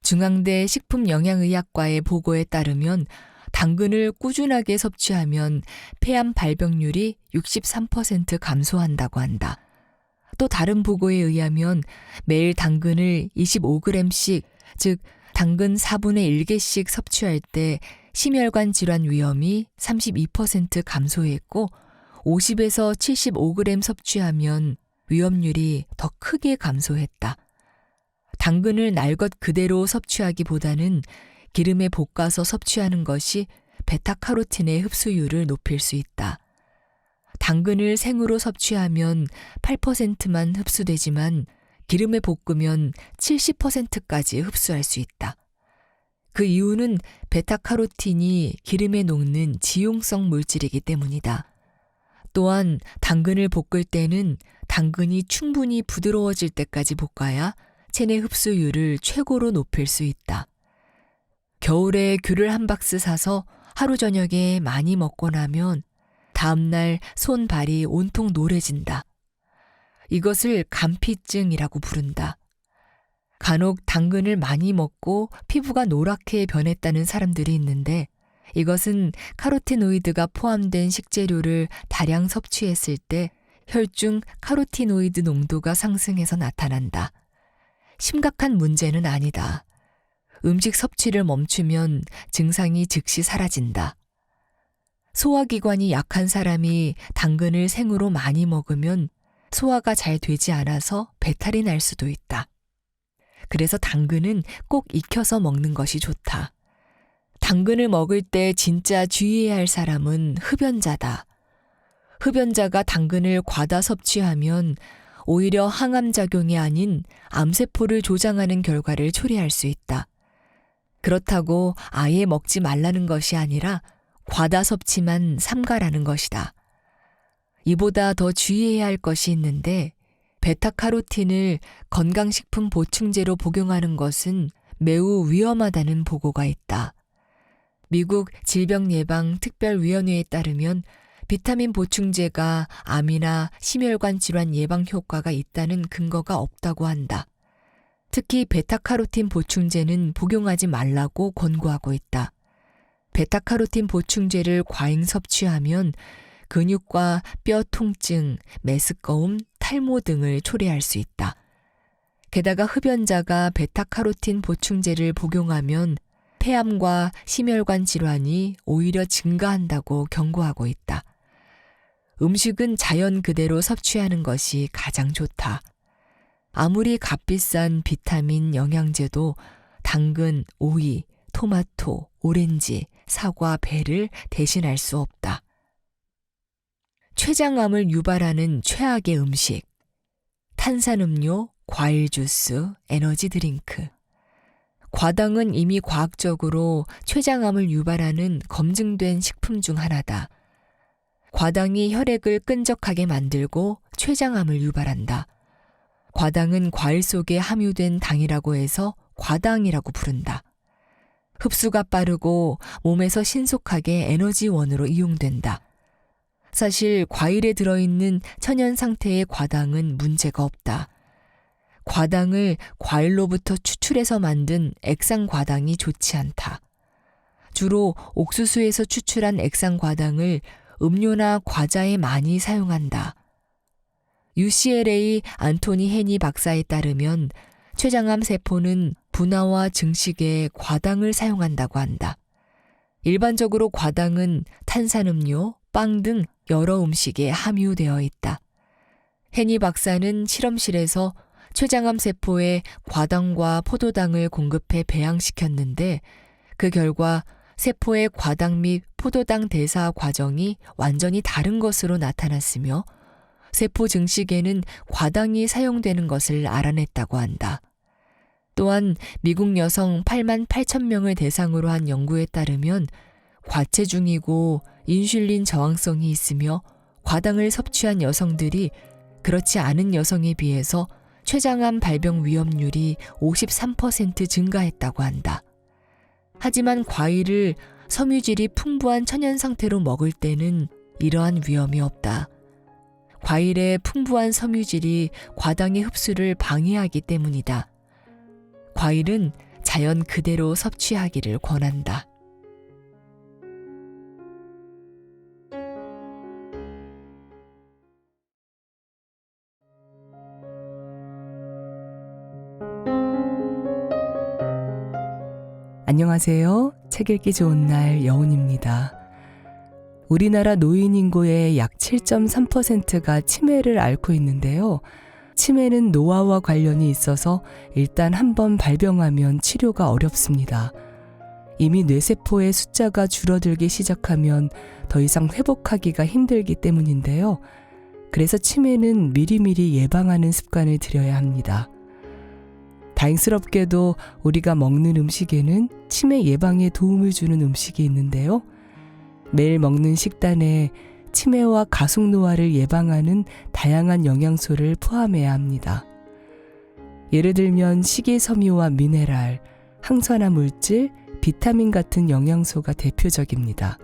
중앙대 식품영양의학과의 보고에 따르면 당근을 꾸준하게 섭취하면 폐암 발병률이 63% 감소한다고 한다. 또 다른 보고에 의하면 매일 당근을 25g씩, 즉 당근 4분의 1개씩 섭취할 때 심혈관 질환 위험이 32% 감소했고 50에서 75g 섭취하면 위험률이 더 크게 감소했다. 당근을 날 것 그대로 섭취하기보다는 기름에 볶아서 섭취하는 것이 베타카로틴의 흡수율을 높일 수 있다. 당근을 생으로 섭취하면 8%만 흡수되지만 기름에 볶으면 70%까지 흡수할 수 있다. 그 이유는 베타카로틴이 기름에 녹는 지용성 물질이기 때문이다. 또한 당근을 볶을 때는 당근이 충분히 부드러워질 때까지 볶아야 체내 흡수율을 최고로 높일 수 있다. 겨울에 귤을 한 박스 사서 하루 저녁에 많이 먹고 나면 다음날 손, 발이 온통 노래진다. 이것을 감피증이라고 부른다. 간혹 당근을 많이 먹고 피부가 노랗게 변했다는 사람들이 있는데 이것은 카로티노이드가 포함된 식재료를 다량 섭취했을 때 혈중 카로티노이드 농도가 상승해서 나타난다. 심각한 문제는 아니다. 음식 섭취를 멈추면 증상이 즉시 사라진다. 소화기관이 약한 사람이 당근을 생으로 많이 먹으면 소화가 잘 되지 않아서 배탈이 날 수도 있다. 그래서 당근은 꼭 익혀서 먹는 것이 좋다. 당근을 먹을 때 진짜 주의해야 할 사람은 흡연자다. 흡연자가 당근을 과다 섭취하면 오히려 항암작용이 아닌 암세포를 조장하는 결과를 초래할 수 있다. 그렇다고 아예 먹지 말라는 것이 아니라 과다 섭취만 삼가라는 것이다. 이보다 더 주의해야 할 것이 있는데 베타카로틴을 건강식품 보충제로 복용하는 것은 매우 위험하다는 보고가 있다. 미국 질병예방특별위원회에 따르면 비타민 보충제가 암이나 심혈관 질환 예방 효과가 있다는 근거가 없다고 한다. 특히 베타카로틴 보충제는 복용하지 말라고 권고하고 있다. 베타카로틴 보충제를 과잉 섭취하면 근육과 뼈 통증, 메스꺼움, 탈모 등을 초래할 수 있다. 게다가 흡연자가 베타카로틴 보충제를 복용하면 폐암과 심혈관 질환이 오히려 증가한다고 경고하고 있다. 음식은 자연 그대로 섭취하는 것이 가장 좋다. 아무리 값비싼 비타민 영양제도 당근, 오이, 토마토, 오렌지, 사과, 배를 대신할 수 없다. 췌장암을 유발하는 최악의 음식. 탄산음료, 과일 주스, 에너지 드링크. 과당은 이미 과학적으로 췌장암을 유발하는 검증된 식품 중 하나다. 과당이 혈액을 끈적하게 만들고 췌장암을 유발한다. 과당은 과일 속에 함유된 당이라고 해서 과당이라고 부른다. 흡수가 빠르고 몸에서 신속하게 에너지원으로 이용된다. 사실 과일에 들어있는 천연 상태의 과당은 문제가 없다. 과당을 과일로부터 추출해서 만든 액상과당이 좋지 않다. 주로 옥수수에서 추출한 액상과당을 음료나 과자에 많이 사용한다. UCLA 안토니 헤니 박사에 따르면 췌장암 세포는 분화와 증식에 과당을 사용한다고 한다. 일반적으로 과당은 탄산음료, 빵 등 여러 음식에 함유되어 있다. 헤니 박사는 실험실에서 췌장암 세포에 과당과 포도당을 공급해 배양시켰는데 그 결과 세포의 과당 및 포도당 대사 과정이 완전히 다른 것으로 나타났으며 세포 증식에는 과당이 사용되는 것을 알아냈다고 한다. 또한 미국 여성 8만 8천 명을 대상으로 한 연구에 따르면 과체중이고 인슐린 저항성이 있으며 과당을 섭취한 여성들이 그렇지 않은 여성에 비해서 췌장암 발병 위험률이 53% 증가했다고 한다. 하지만 과일을 섬유질이 풍부한 천연 상태로 먹을 때는 이러한 위험이 없다. 과일의 풍부한 섬유질이 과당의 흡수를 방해하기 때문이다. 과일은 자연 그대로 섭취하기를 권한다. 안녕하세요. 책 읽기 좋은 날 여운입니다. 우리나라 노인 인구의 약 7.3%가 치매를 앓고 있는데요. 치매는 노화와 관련이 있어서 일단 한번 발병하면 치료가 어렵습니다. 이미 뇌세포의 숫자가 줄어들기 시작하면 더 이상 회복하기가 힘들기 때문인데요. 그래서 치매는 미리미리 예방하는 습관을 들여야 합니다. 다행스럽게도 우리가 먹는 음식에는 치매 예방에 도움을 주는 음식이 있는데요. 매일 먹는 식단에 치매와 가속노화를 예방하는 다양한 영양소를 포함해야 합니다. 예를 들면 식이섬유와 미네랄, 항산화 물질, 비타민 같은 영양소가 대표적입니다.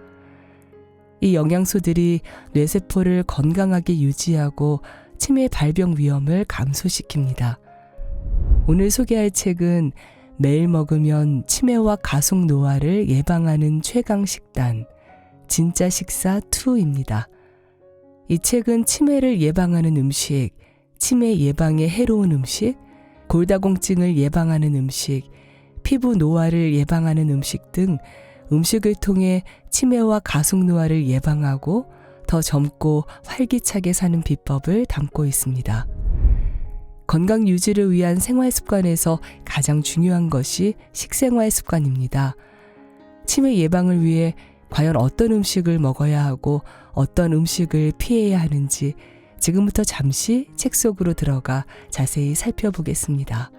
이 영양소들이 뇌세포를 건강하게 유지하고 치매 발병 위험을 감소시킵니다. 오늘 소개할 책은 매일 먹으면 치매와 가속노화를 예방하는 최강 식단, 진짜 식사 2입니다. 이 책은 치매를 예방하는 음식, 치매 예방에 해로운 음식, 골다공증을 예방하는 음식, 피부 노화를 예방하는 음식 등 음식을 통해 치매와 가속노화를 예방하고 더 젊고 활기차게 사는 비법을 담고 있습니다. 건강 유지를 위한 생활 습관에서 가장 중요한 것이 식생활 습관입니다. 치매 예방을 위해 과연 어떤 음식을 먹어야 하고 어떤 음식을 피해야 하는지 지금부터 잠시 책 속으로 들어가 자세히 살펴보겠습니다.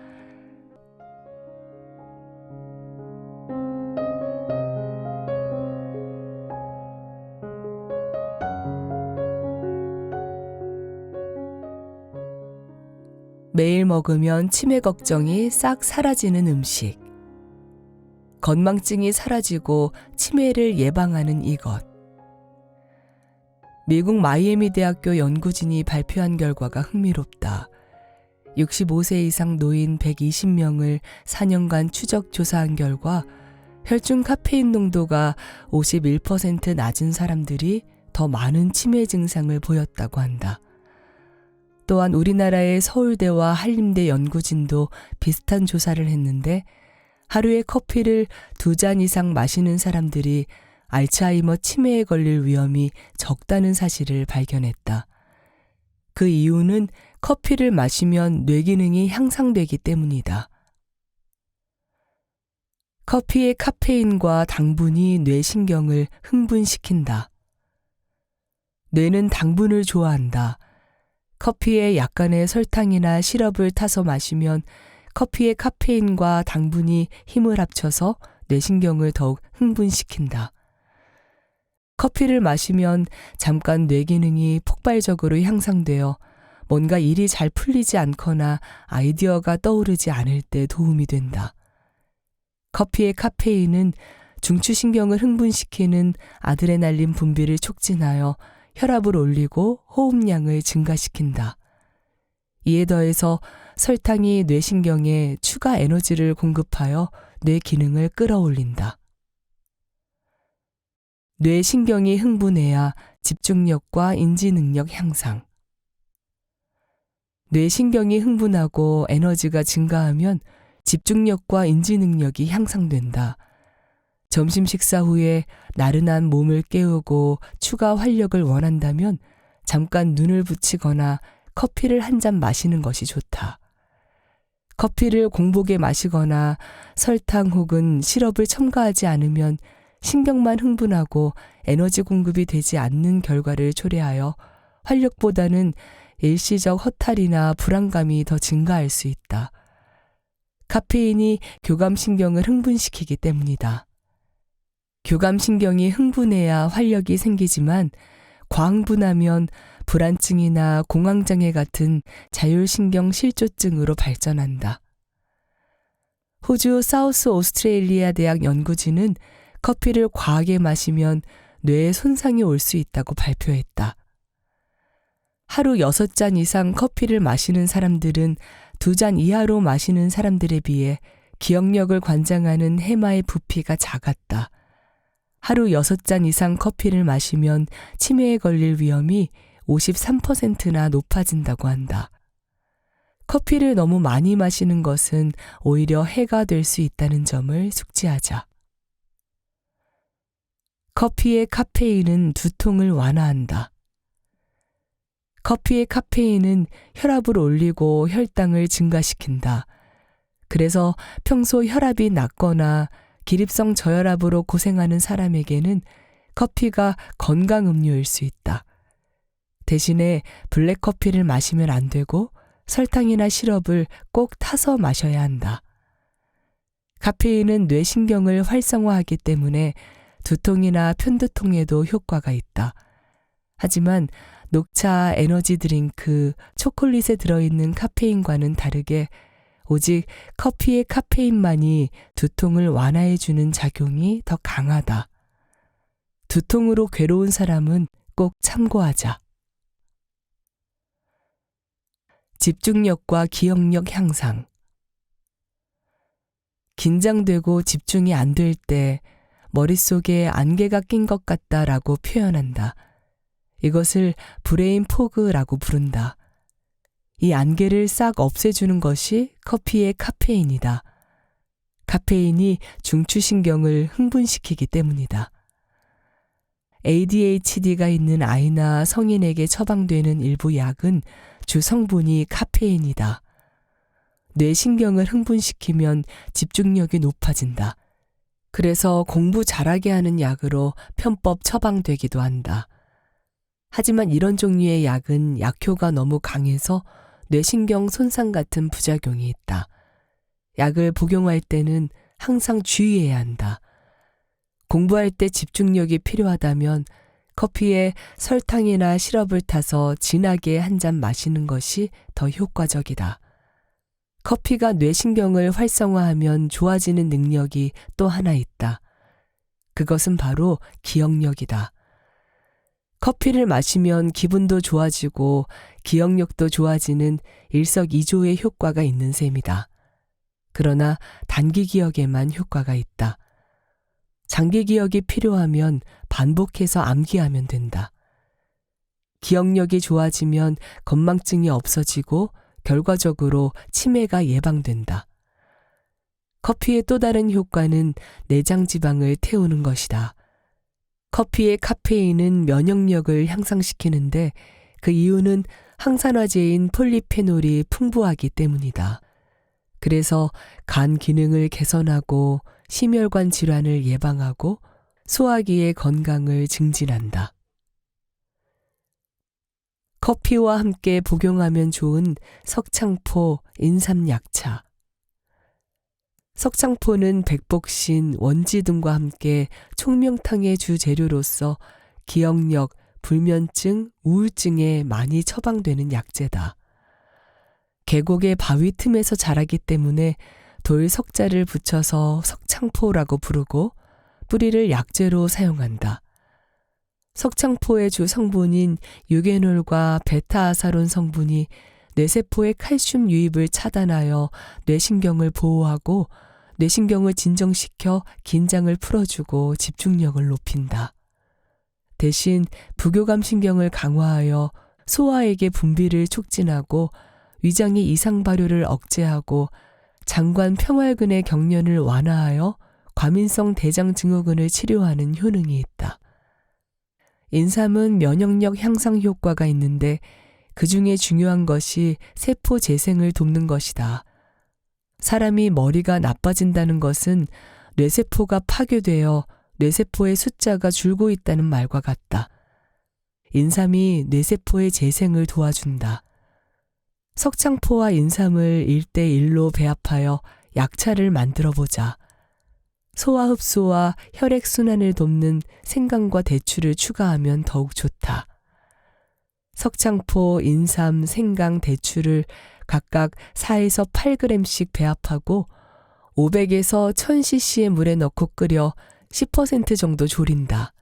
매일 먹으면 치매 걱정이 싹 사라지는 음식. 건망증이 사라지고 치매를 예방하는 이것. 미국 마이애미 대학교 연구진이 발표한 결과가 흥미롭다. 65세 이상 노인 120명을 4년간 추적 조사한 결과 혈중 카페인 농도가 51% 낮은 사람들이 더 많은 치매 증상을 보였다고 한다. 또한 우리나라의 서울대와 한림대 연구진도 비슷한 조사를 했는데 하루에 커피를 2잔 이상 마시는 사람들이 알츠하이머 치매에 걸릴 위험이 적다는 사실을 발견했다. 그 이유는 커피를 마시면 뇌기능이 향상되기 때문이다. 커피의 카페인과 당분이 뇌신경을 흥분시킨다. 뇌는 당분을 좋아한다. 커피에 약간의 설탕이나 시럽을 타서 마시면 커피의 카페인과 당분이 힘을 합쳐서 뇌신경을 더욱 흥분시킨다. 커피를 마시면 잠깐 뇌기능이 폭발적으로 향상되어 뭔가 일이 잘 풀리지 않거나 아이디어가 떠오르지 않을 때 도움이 된다. 커피의 카페인은 중추신경을 흥분시키는 아드레날린 분비를 촉진하여 혈압을 올리고 호흡량을 증가시킨다. 이에 더해서 설탕이 뇌신경에 추가 에너지를 공급하여 뇌 기능을 끌어올린다. 뇌신경이 흥분해야 집중력과 인지능력 향상. 뇌신경이 흥분하고 에너지가 증가하면 집중력과 인지능력이 향상된다. 점심 식사 후에 나른한 몸을 깨우고 추가 활력을 원한다면 잠깐 눈을 붙이거나 커피를 한 잔 마시는 것이 좋다. 커피를 공복에 마시거나 설탕 혹은 시럽을 첨가하지 않으면 신경만 흥분하고 에너지 공급이 되지 않는 결과를 초래하여 활력보다는 일시적 허탈이나 불안감이 더 증가할 수 있다. 카페인이 교감신경을 흥분시키기 때문이다. 교감신경이 흥분해야 활력이 생기지만 과흥분하면 불안증이나 공황장애 같은 자율신경 실조증으로 발전한다. 호주 사우스 오스트레일리아 대학 연구진은 커피를 과하게 마시면 뇌에 손상이 올 수 있다고 발표했다. 하루 6잔 이상 커피를 마시는 사람들은 2잔 이하로 마시는 사람들에 비해 기억력을 관장하는 해마의 부피가 작았다. 하루 6잔 이상 커피를 마시면 치매에 걸릴 위험이 53%나 높아진다고 한다. 커피를 너무 많이 마시는 것은 오히려 해가 될 수 있다는 점을 숙지하자. 커피의 카페인은 두통을 완화한다. 커피의 카페인은 혈압을 올리고 혈당을 증가시킨다. 그래서 평소 혈압이 낮거나 기립성 저혈압으로 고생하는 사람에게는 커피가 건강 음료일 수 있다. 대신에 블랙커피를 마시면 안 되고 설탕이나 시럽을 꼭 타서 마셔야 한다. 카페인은 뇌신경을 활성화하기 때문에 두통이나 편두통에도 효과가 있다. 하지만 녹차, 에너지 드링크, 초콜릿에 들어있는 카페인과는 다르게 오직 커피의 카페인만이 두통을 완화해주는 작용이 더 강하다. 두통으로 괴로운 사람은 꼭 참고하자. 집중력과 기억력 향상. 긴장되고 집중이 안 될 때 머릿속에 안개가 낀 것 같다라고 표현한다. 이것을 브레인 포그라고 부른다. 이 안개를 싹 없애주는 것이 커피의 카페인이다. 카페인이 중추신경을 흥분시키기 때문이다. ADHD가 있는 아이나 성인에게 처방되는 일부 약은 주 성분이 카페인이다. 뇌신경을 흥분시키면 집중력이 높아진다. 그래서 공부 잘하게 하는 약으로 편법 처방되기도 한다. 하지만 이런 종류의 약은 약효가 너무 강해서 뇌신경 손상 같은 부작용이 있다. 약을 복용할 때는 항상 주의해야 한다. 공부할 때 집중력이 필요하다면 커피에 설탕이나 시럽을 타서 진하게 한 잔 마시는 것이 더 효과적이다. 커피가 뇌신경을 활성화하면 좋아지는 능력이 또 하나 있다. 그것은 바로 기억력이다. 커피를 마시면 기분도 좋아지고 기억력도 좋아지는 일석이조의 효과가 있는 셈이다. 그러나 단기 기억에만 효과가 있다. 장기 기억이 필요하면 반복해서 암기하면 된다. 기억력이 좋아지면 건망증이 없어지고 결과적으로 치매가 예방된다. 커피의 또 다른 효과는 내장 지방을 태우는 것이다. 커피의 카페인은 면역력을 향상시키는데 그 이유는 항산화제인 폴리페놀이 풍부하기 때문이다. 그래서 간 기능을 개선하고 심혈관 질환을 예방하고 소화기의 건강을 증진한다. 커피와 함께 복용하면 좋은 석창포, 인삼약차. 석창포는 백복신, 원지 등과 함께 총명탕의 주재료로서 기억력, 불면증, 우울증에 많이 처방되는 약재다. 계곡의 바위 틈에서 자라기 때문에 돌 석자를 붙여서 석창포라고 부르고 뿌리를 약재로 사용한다. 석창포의 주 성분인 유게놀과 베타아사론 성분이 뇌세포의 칼슘 유입을 차단하여 뇌신경을 보호하고 뇌신경을 진정시켜 긴장을 풀어주고 집중력을 높인다. 대신 부교감 신경을 강화하여 소화액의 분비를 촉진하고 위장의 이상 발효를 억제하고 장관 평활근의 경련을 완화하여 과민성 대장 증후군을 치료하는 효능이 있다. 인삼은 면역력 향상 효과가 있는데 그 중에 중요한 것이 세포 재생을 돕는 것이다. 사람이 머리가 나빠진다는 것은 뇌세포가 파괴되어 뇌세포의 숫자가 줄고 있다는 말과 같다. 인삼이 뇌세포의 재생을 도와준다. 석창포와 인삼을 1대1로 배합하여 약차를 만들어 보자. 소화 흡수와 혈액순환을 돕는 생강과 대추를 추가하면 더욱 좋다. 석창포, 인삼, 생강, 대추를 각각 4에서 8g씩 배합하고 500에서 1000cc의 물에 넣고 끓여 10% 정도 졸인다.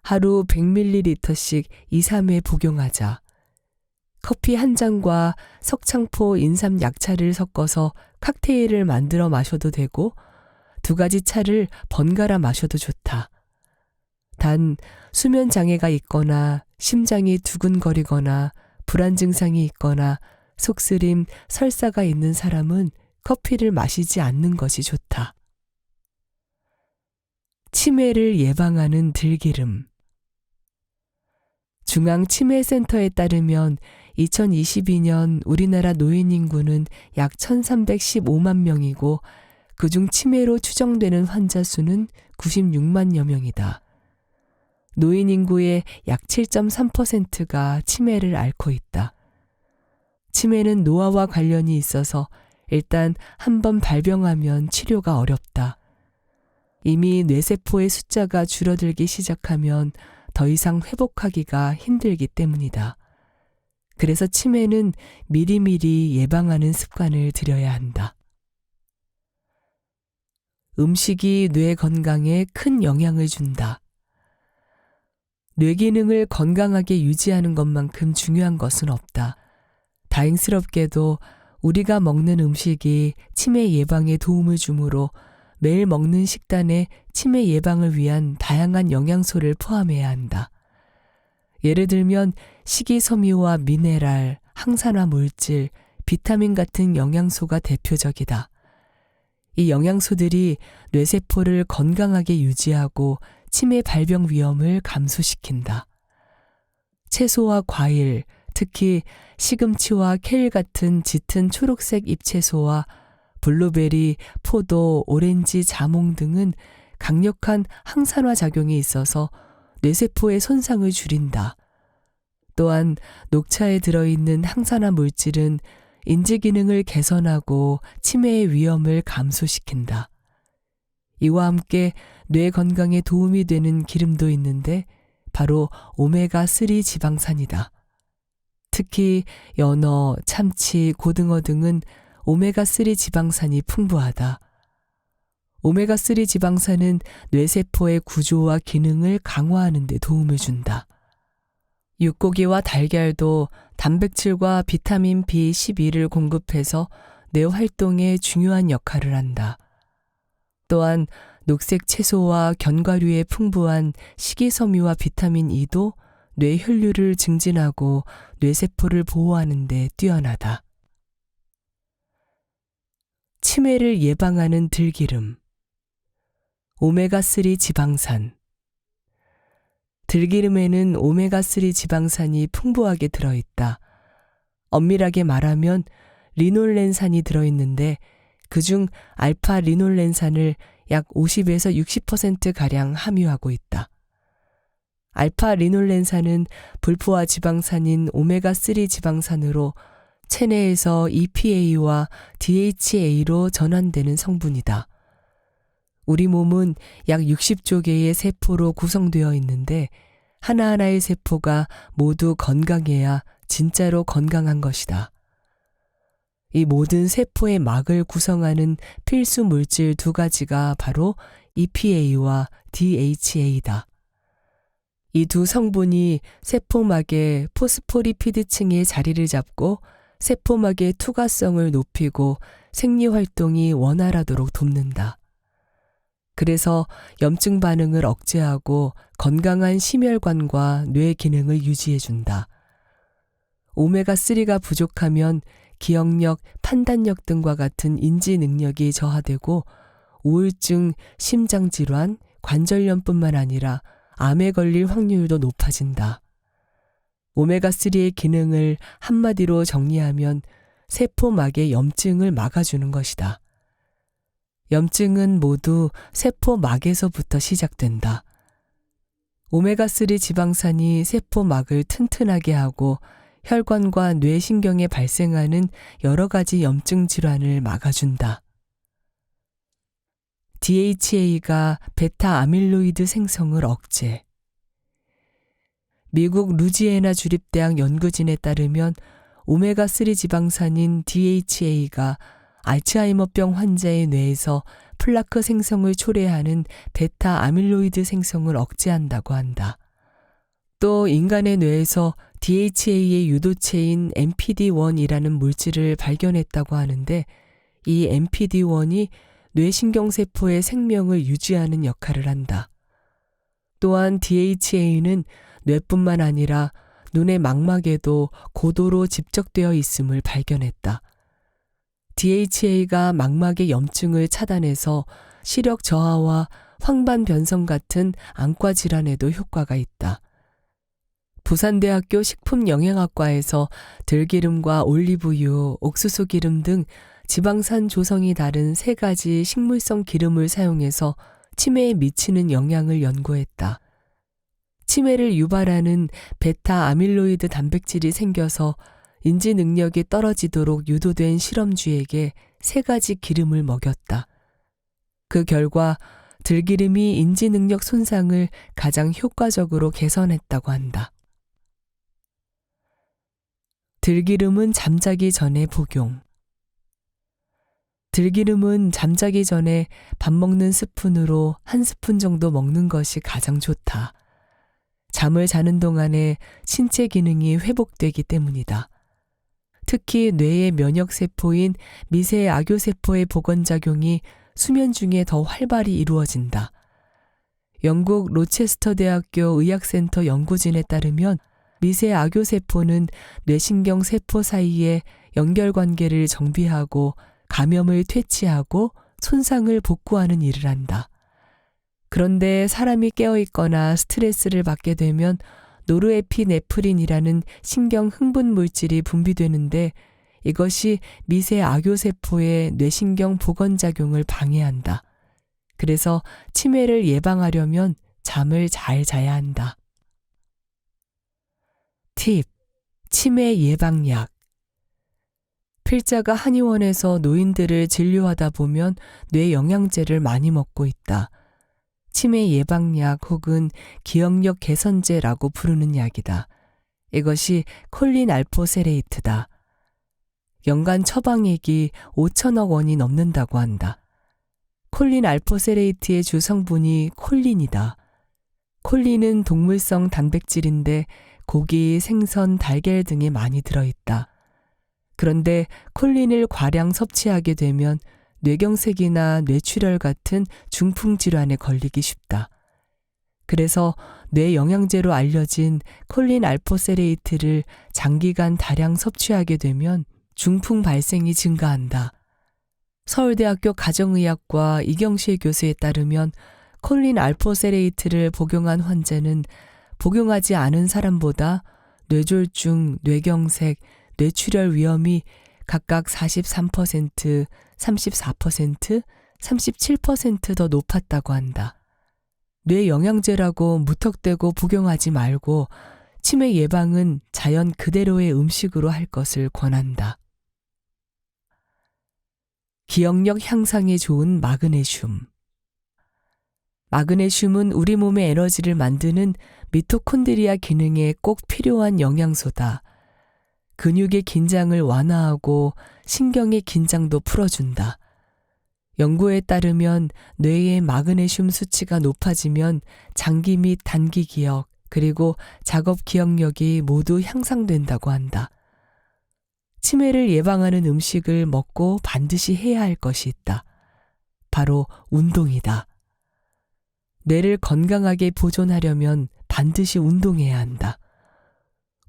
하루 100ml씩 2, 3회 복용하자. 커피 한 잔과 석창포, 인삼 약차를 섞어서 칵테일을 만들어 마셔도 되고 2가지 차를 번갈아 마셔도 좋다. 단 수면 장애가 있거나 심장이 두근거리거나 불안 증상이 있거나 속쓰림, 설사가 있는 사람은 커피를 마시지 않는 것이 좋다. 치매를 예방하는 들기름. 중앙치매센터에 따르면 2022년 우리나라 노인 인구는 약 1315만 명이고 그중 치매로 추정되는 환자 수는 96만여 명이다. 노인 인구의 약 7.3%가 치매를 앓고 있다. 치매는 노화와 관련이 있어서 일단 한번 발병하면 치료가 어렵다. 이미 뇌세포의 숫자가 줄어들기 시작하면 더 이상 회복하기가 힘들기 때문이다. 그래서 치매는 미리미리 예방하는 습관을 들여야 한다. 음식이 뇌 건강에 큰 영향을 준다. 뇌 기능을 건강하게 유지하는 것만큼 중요한 것은 없다. 다행스럽게도 우리가 먹는 음식이 치매 예방에 도움을 주므로 매일 먹는 식단에 치매 예방을 위한 다양한 영양소를 포함해야 한다. 예를 들면 식이섬유와 미네랄, 항산화 물질, 비타민 같은 영양소가 대표적이다. 이 영양소들이 뇌세포를 건강하게 유지하고 치매 발병 위험을 감소시킨다. 채소와 과일, 특히 시금치와 케일 같은 짙은 초록색 잎채소와 블루베리, 포도, 오렌지, 자몽 등은 강력한 항산화 작용이 있어서 뇌세포의 손상을 줄인다. 또한 녹차에 들어있는 항산화 물질은 인지 기능을 개선하고 치매의 위험을 감소시킨다. 이와 함께 뇌 건강에 도움이 되는 기름도 있는데 바로 오메가3 지방산이다. 특히 연어, 참치, 고등어 등은 오메가3 지방산이 풍부하다. 오메가3 지방산은 뇌세포의 구조와 기능을 강화하는 데 도움을 준다. 육고기와 달걀도 단백질과 비타민 B12를 공급해서 뇌 활동에 중요한 역할을 한다. 또한 녹색 채소와 견과류에 풍부한 식이섬유와 비타민 E도 뇌 혈류를 증진하고 뇌세포를 보호하는 데 뛰어나다. 치매를 예방하는 들기름. 오메가3 지방산. 들기름에는 오메가3 지방산이 풍부하게 들어있다. 엄밀하게 말하면 리놀렌산이 들어있는데 그중 알파 리놀렌산을 약 50에서 60%가량 함유하고 있다. 알파 리놀렌산은 불포화 지방산인 오메가3 지방산으로 체내에서 EPA와 DHA로 전환되는 성분이다. 우리 몸은 약 60조 개의 세포로 구성되어 있는데 하나하나의 세포가 모두 건강해야 진짜로 건강한 것이다. 이 모든 세포의 막을 구성하는 필수 물질 두 가지가 바로 EPA와 DHA다. 이 두 성분이 세포막의 포스포리피드층의 자리를 잡고 세포막의 투과성을 높이고 생리활동이 원활하도록 돕는다. 그래서 염증 반응을 억제하고 건강한 심혈관과 뇌 기능을 유지해준다. 오메가3가 부족하면 기억력, 판단력 등과 같은 인지 능력이 저하되고 우울증, 심장질환, 관절염뿐만 아니라 암에 걸릴 확률도 높아진다. 오메가3의 기능을 한마디로 정리하면 세포막의 염증을 막아주는 것이다. 염증은 모두 세포막에서부터 시작된다. 오메가3 지방산이 세포막을 튼튼하게 하고 혈관과 뇌신경에 발생하는 여러 가지 염증 질환을 막아준다. DHA가 베타 아밀로이드 생성을 억제. 미국 루지애나 주립대학 연구진에 따르면 오메가3 지방산인 DHA가 알츠하이머병 환자의 뇌에서 플라크 생성을 초래하는 베타 아밀로이드 생성을 억제한다고 한다. 또 인간의 뇌에서 DHA의 유도체인 MPD-1이라는 물질을 발견했다고 하는데 이 MPD-1이 뇌신경세포의 생명을 유지하는 역할을 한다. 또한 DHA는 뇌뿐만 아니라 눈의 망막에도 고도로 집적되어 있음을 발견했다. DHA가 망막의 염증을 차단해서 시력 저하와 황반 변성 같은 안과 질환에도 효과가 있다. 부산대학교 식품영양학과에서 들기름과 올리브유, 옥수수 기름 등 지방산 조성이 다른 3가지 식물성 기름을 사용해서 치매에 미치는 영향을 연구했다. 치매를 유발하는 베타 아밀로이드 단백질이 생겨서 인지 능력이 떨어지도록 유도된 실험쥐에게 3가지 기름을 먹였다. 그 결과 들기름이 인지 능력 손상을 가장 효과적으로 개선했다고 한다. 들기름은 잠자기 전에 복용. 들기름은 잠자기 전에 밥 먹는 스푼으로 1스푼 정도 먹는 것이 가장 좋다. 잠을 자는 동안에 신체 기능이 회복되기 때문이다. 특히 뇌의 면역세포인 미세 악교세포의 복원작용이 수면 중에 더 활발히 이루어진다. 영국 로체스터 대학교 의학센터 연구진에 따르면 미세 악교세포는 뇌신경 세포 사이의 연결관계를 정비하고 감염을 퇴치하고 손상을 복구하는 일을 한다. 그런데 사람이 깨어있거나 스트레스를 받게 되면 노르에피네프린이라는 신경 흥분 물질이 분비되는데 이것이 미세 악교세포의 뇌신경 복원작용을 방해한다. 그래서 치매를 예방하려면 잠을 잘 자야 한다. 팁. 치매 예방약. 필자가 한의원에서 노인들을 진료하다 보면 뇌 영양제를 많이 먹고 있다. 치매 예방약 혹은 기억력 개선제라고 부르는 약이다. 이것이 콜린 알포세레이트다. 연간 처방액이 5천억 원이 넘는다고 한다. 콜린 알포세레이트의 주성분이 콜린이다. 콜린은 동물성 단백질인데 고기, 생선, 달걀 등에 많이 들어있다. 그런데 콜린을 과량 섭취하게 되면 뇌경색이나 뇌출혈 같은 중풍 질환에 걸리기 쉽다. 그래서 뇌 영양제로 알려진 콜린 알포세레이트를 장기간 다량 섭취하게 되면 중풍 발생이 증가한다. 서울대학교 가정의학과 이경실 교수에 따르면 콜린 알포세레이트를 복용한 환자는 복용하지 않은 사람보다 뇌졸중, 뇌경색, 뇌출혈 위험이 각각 43%, 34%, 37% 더 높았다고 한다. 뇌 영양제라고 무턱대고 복용하지 말고 치매 예방은 자연 그대로의 음식으로 할 것을 권한다. 기억력 향상에 좋은 마그네슘. 마그네슘은 우리 몸의 에너지를 만드는 미토콘드리아 기능에 꼭 필요한 영양소다. 근육의 긴장을 완화하고 신경의 긴장도 풀어준다. 연구에 따르면 뇌의 마그네슘 수치가 높아지면 장기 및 단기 기억 그리고 작업 기억력이 모두 향상된다고 한다. 치매를 예방하는 음식을 먹고 반드시 해야 할 것이 있다. 바로 운동이다. 뇌를 건강하게 보존하려면 반드시 운동해야 한다.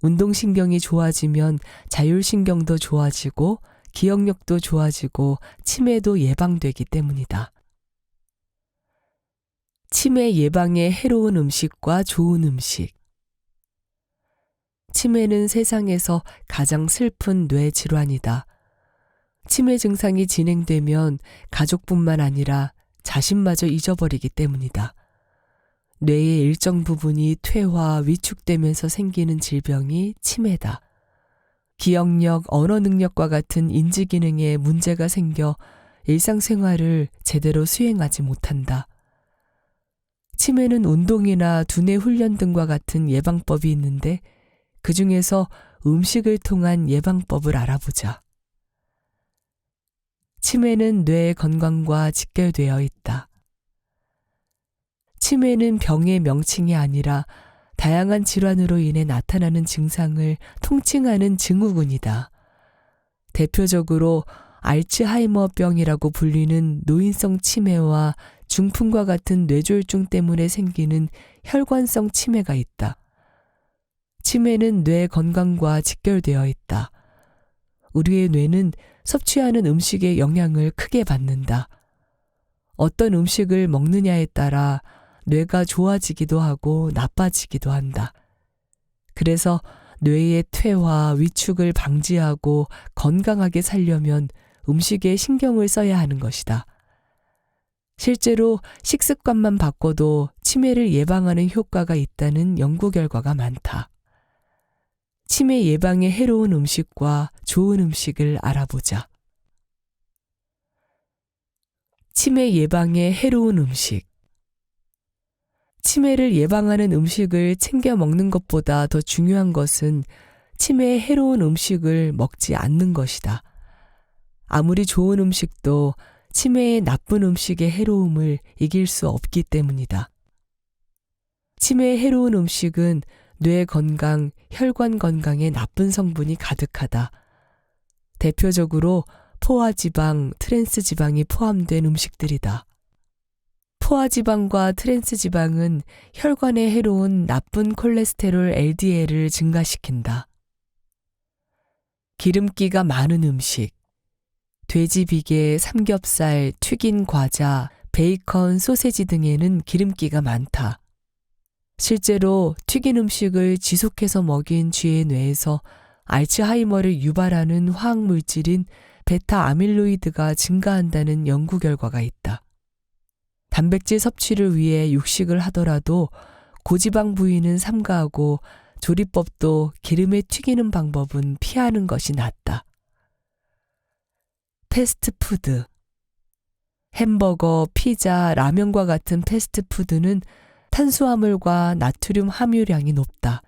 운동신경이 좋아지면 자율신경도 좋아지고 기억력도 좋아지고 치매도 예방되기 때문이다. 치매 예방에 해로운 음식과 좋은 음식. 치매는 세상에서 가장 슬픈 뇌 질환이다. 치매 증상이 진행되면 가족뿐만 아니라 자신마저 잊어버리기 때문이다. 뇌의 일정 부분이 퇴화, 위축되면서 생기는 질병이 치매다. 기억력, 언어 능력과 같은 인지 기능에 문제가 생겨 일상생활을 제대로 수행하지 못한다. 치매는 운동이나 두뇌 훈련 등과 같은 예방법이 있는데 그 중에서 음식을 통한 예방법을 알아보자. 치매는 뇌 건강과 직결되어 있다. 치매는 병의 명칭이 아니라 다양한 질환으로 인해 나타나는 증상을 통칭하는 증후군이다. 대표적으로 알츠하이머병이라고 불리는 노인성 치매와 중풍과 같은 뇌졸중 때문에 생기는 혈관성 치매가 있다. 치매는 뇌 건강과 직결되어 있다. 우리의 뇌는 섭취하는 음식의 영향을 크게 받는다. 어떤 음식을 먹느냐에 따라 뇌가 좋아지기도 하고 나빠지기도 한다. 그래서 뇌의 퇴화, 위축을 방지하고 건강하게 살려면 음식에 신경을 써야 하는 것이다. 실제로 식습관만 바꿔도 치매를 예방하는 효과가 있다는 연구 결과가 많다. 치매 예방에 해로운 음식과 좋은 음식을 알아보자. 치매 예방에 해로운 음식. 치매를 예방하는 음식을 챙겨 먹는 것보다 더 중요한 것은 치매에 해로운 음식을 먹지 않는 것이다. 아무리 좋은 음식도 치매의 나쁜 음식의 해로움을 이길 수 없기 때문이다. 치매에 해로운 음식은 뇌 건강, 혈관 건강에 나쁜 성분이 가득하다. 대표적으로 포화지방, 트랜스지방이 포함된 음식들이다. 포화지방과 트랜스지방은 혈관에 해로운 나쁜 콜레스테롤 LDL을 증가시킨다. 기름기가 많은 음식, 돼지 비계, 삼겹살, 튀긴 과자, 베이컨, 소세지 등에는 기름기가 많다. 실제로 튀긴 음식을 지속해서 먹인 쥐의 뇌에서 알츠하이머를 유발하는 화학물질인 베타 아밀로이드가 증가한다는 연구 결과가 있다. 단백질 섭취를 위해 육식을 하더라도 고지방 부위는 삼가하고 조리법도 기름에 튀기는 방법은 피하는 것이 낫다. 패스트푸드. 햄버거, 피자, 라면과 같은 패스트푸드는 탄수화물과 나트륨 함유량이 높다.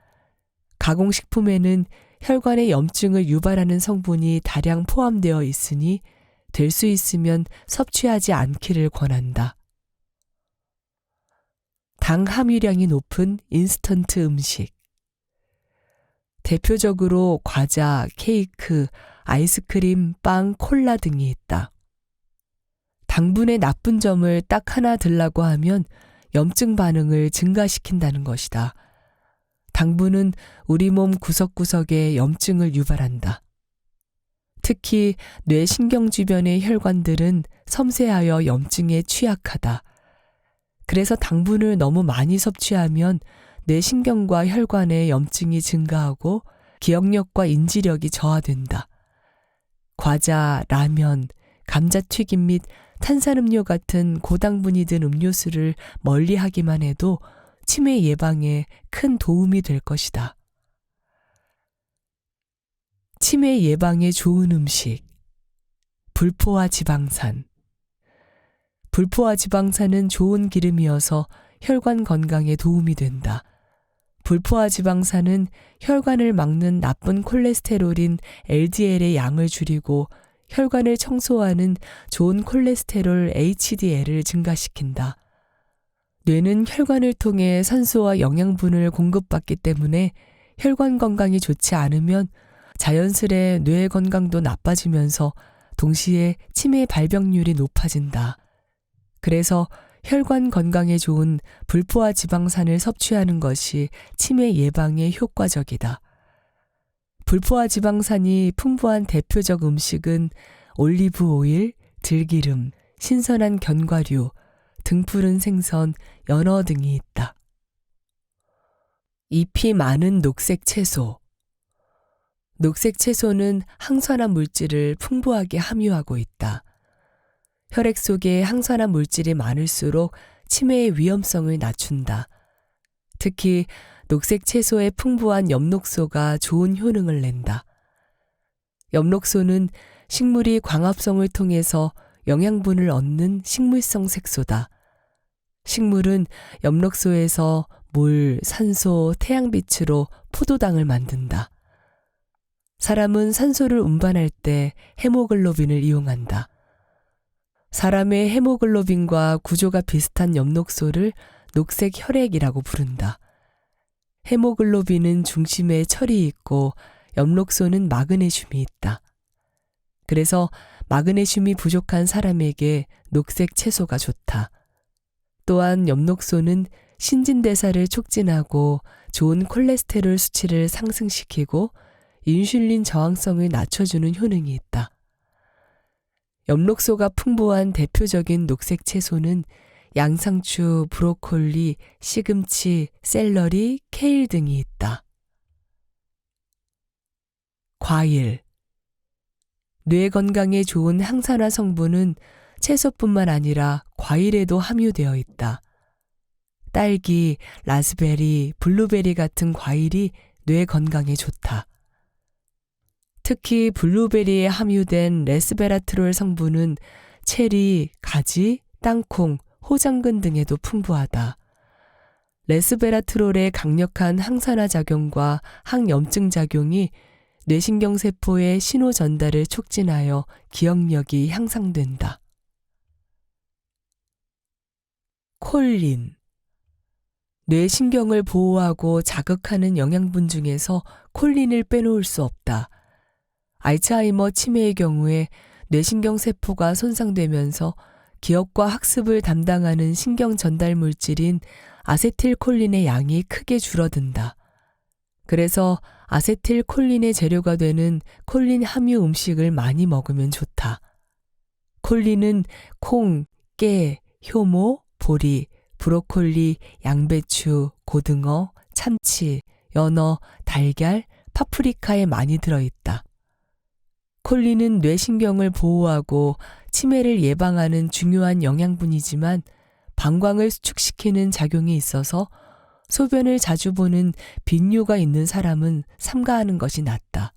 가공식품에는 혈관의 염증을 유발하는 성분이 다량 포함되어 있으니 될 수 있으면 섭취하지 않기를 권한다. 당 함유량이 높은 인스턴트 음식. 대표적으로 과자, 케이크, 아이스크림, 빵, 콜라 등이 있다. 당분의 나쁜 점을 딱 하나 들라고 하면 염증 반응을 증가시킨다는 것이다. 당분은 우리 몸 구석구석에 염증을 유발한다. 특히 뇌 신경 주변의 혈관들은 섬세하여 염증에 취약하다. 그래서 당분을 너무 많이 섭취하면 뇌 신경과 혈관에 염증이 증가하고 기억력과 인지력이 저하된다. 과자, 라면, 감자튀김 및 탄산음료 같은 고당분이 든 음료수를 멀리하기만 해도 치매 예방에 큰 도움이 될 것이다. 치매 예방에 좋은 음식. 불포화 지방산. 불포화 지방산은 좋은 기름이어서 혈관 건강에 도움이 된다. 불포화 지방산은 혈관을 막는 나쁜 콜레스테롤인 LDL의 양을 줄이고 혈관을 청소하는 좋은 콜레스테롤 HDL을 증가시킨다. 뇌는 혈관을 통해 산소와 영양분을 공급받기 때문에 혈관 건강이 좋지 않으면 자연스레 뇌 건강도 나빠지면서 동시에 치매 발병률이 높아진다. 그래서 혈관 건강에 좋은 불포화 지방산을 섭취하는 것이 치매 예방에 효과적이다. 불포화 지방산이 풍부한 대표적 음식은 올리브 오일, 들기름, 신선한 견과류, 등푸른 생선, 연어 등이 있다. 잎이 많은 녹색 채소. 녹색 채소는 항산화 물질을 풍부하게 함유하고 있다. 혈액 속에 항산화 물질이 많을수록 치매의 위험성을 낮춘다. 특히 녹색 채소의 풍부한 엽록소가 좋은 효능을 낸다. 엽록소는 식물이 광합성을 통해서 영양분을 얻는 식물성 색소다. 식물은 엽록소에서 물, 산소, 태양빛으로 포도당을 만든다. 사람은 산소를 운반할 때 헤모글로빈을 이용한다. 사람의 헤모글로빈과 구조가 비슷한 엽록소를 녹색 혈액이라고 부른다. 헤모글로빈은 중심에 철이 있고 엽록소는 마그네슘이 있다. 그래서 마그네슘이 부족한 사람에게 녹색 채소가 좋다. 또한 엽록소는 신진대사를 촉진하고 좋은 콜레스테롤 수치를 상승시키고 인슐린 저항성을 낮춰주는 효능이 있다. 엽록소가 풍부한 대표적인 녹색 채소는 양상추, 브로콜리, 시금치, 샐러리, 케일 등이 있다. 과일. 뇌 건강에 좋은 항산화 성분은 채소뿐만 아니라 과일에도 함유되어 있다. 딸기, 라즈베리, 블루베리 같은 과일이 뇌 건강에 좋다. 특히 블루베리에 함유된 레스베라트롤 성분은 체리, 가지, 땅콩, 호당근 등에도 풍부하다. 레스베라트롤의 강력한 항산화 작용과 항염증 작용이 뇌신경세포의 신호 전달을 촉진하여 기억력이 향상된다. 콜린. 뇌신경을 보호하고 자극하는 영양분 중에서 콜린을 빼놓을 수 없다. 알츠하이머 치매의 경우에 뇌신경세포가 손상되면서 기억과 학습을 담당하는 신경 전달 물질인 아세틸콜린의 양이 크게 줄어든다. 그래서 아세틸콜린의 재료가 되는 콜린 함유 음식을 많이 먹으면 좋다. 콜린은 콩, 깨, 효모, 보리, 브로콜리, 양배추, 고등어, 참치, 연어, 달걀, 파프리카에 많이 들어있다. 콜린은 뇌신경을 보호하고 치매를 예방하는 중요한 영양분이지만 방광을 수축시키는 작용이 있어서 소변을 자주 보는 빈뇨가 있는 사람은 삼가하는 것이 낫다.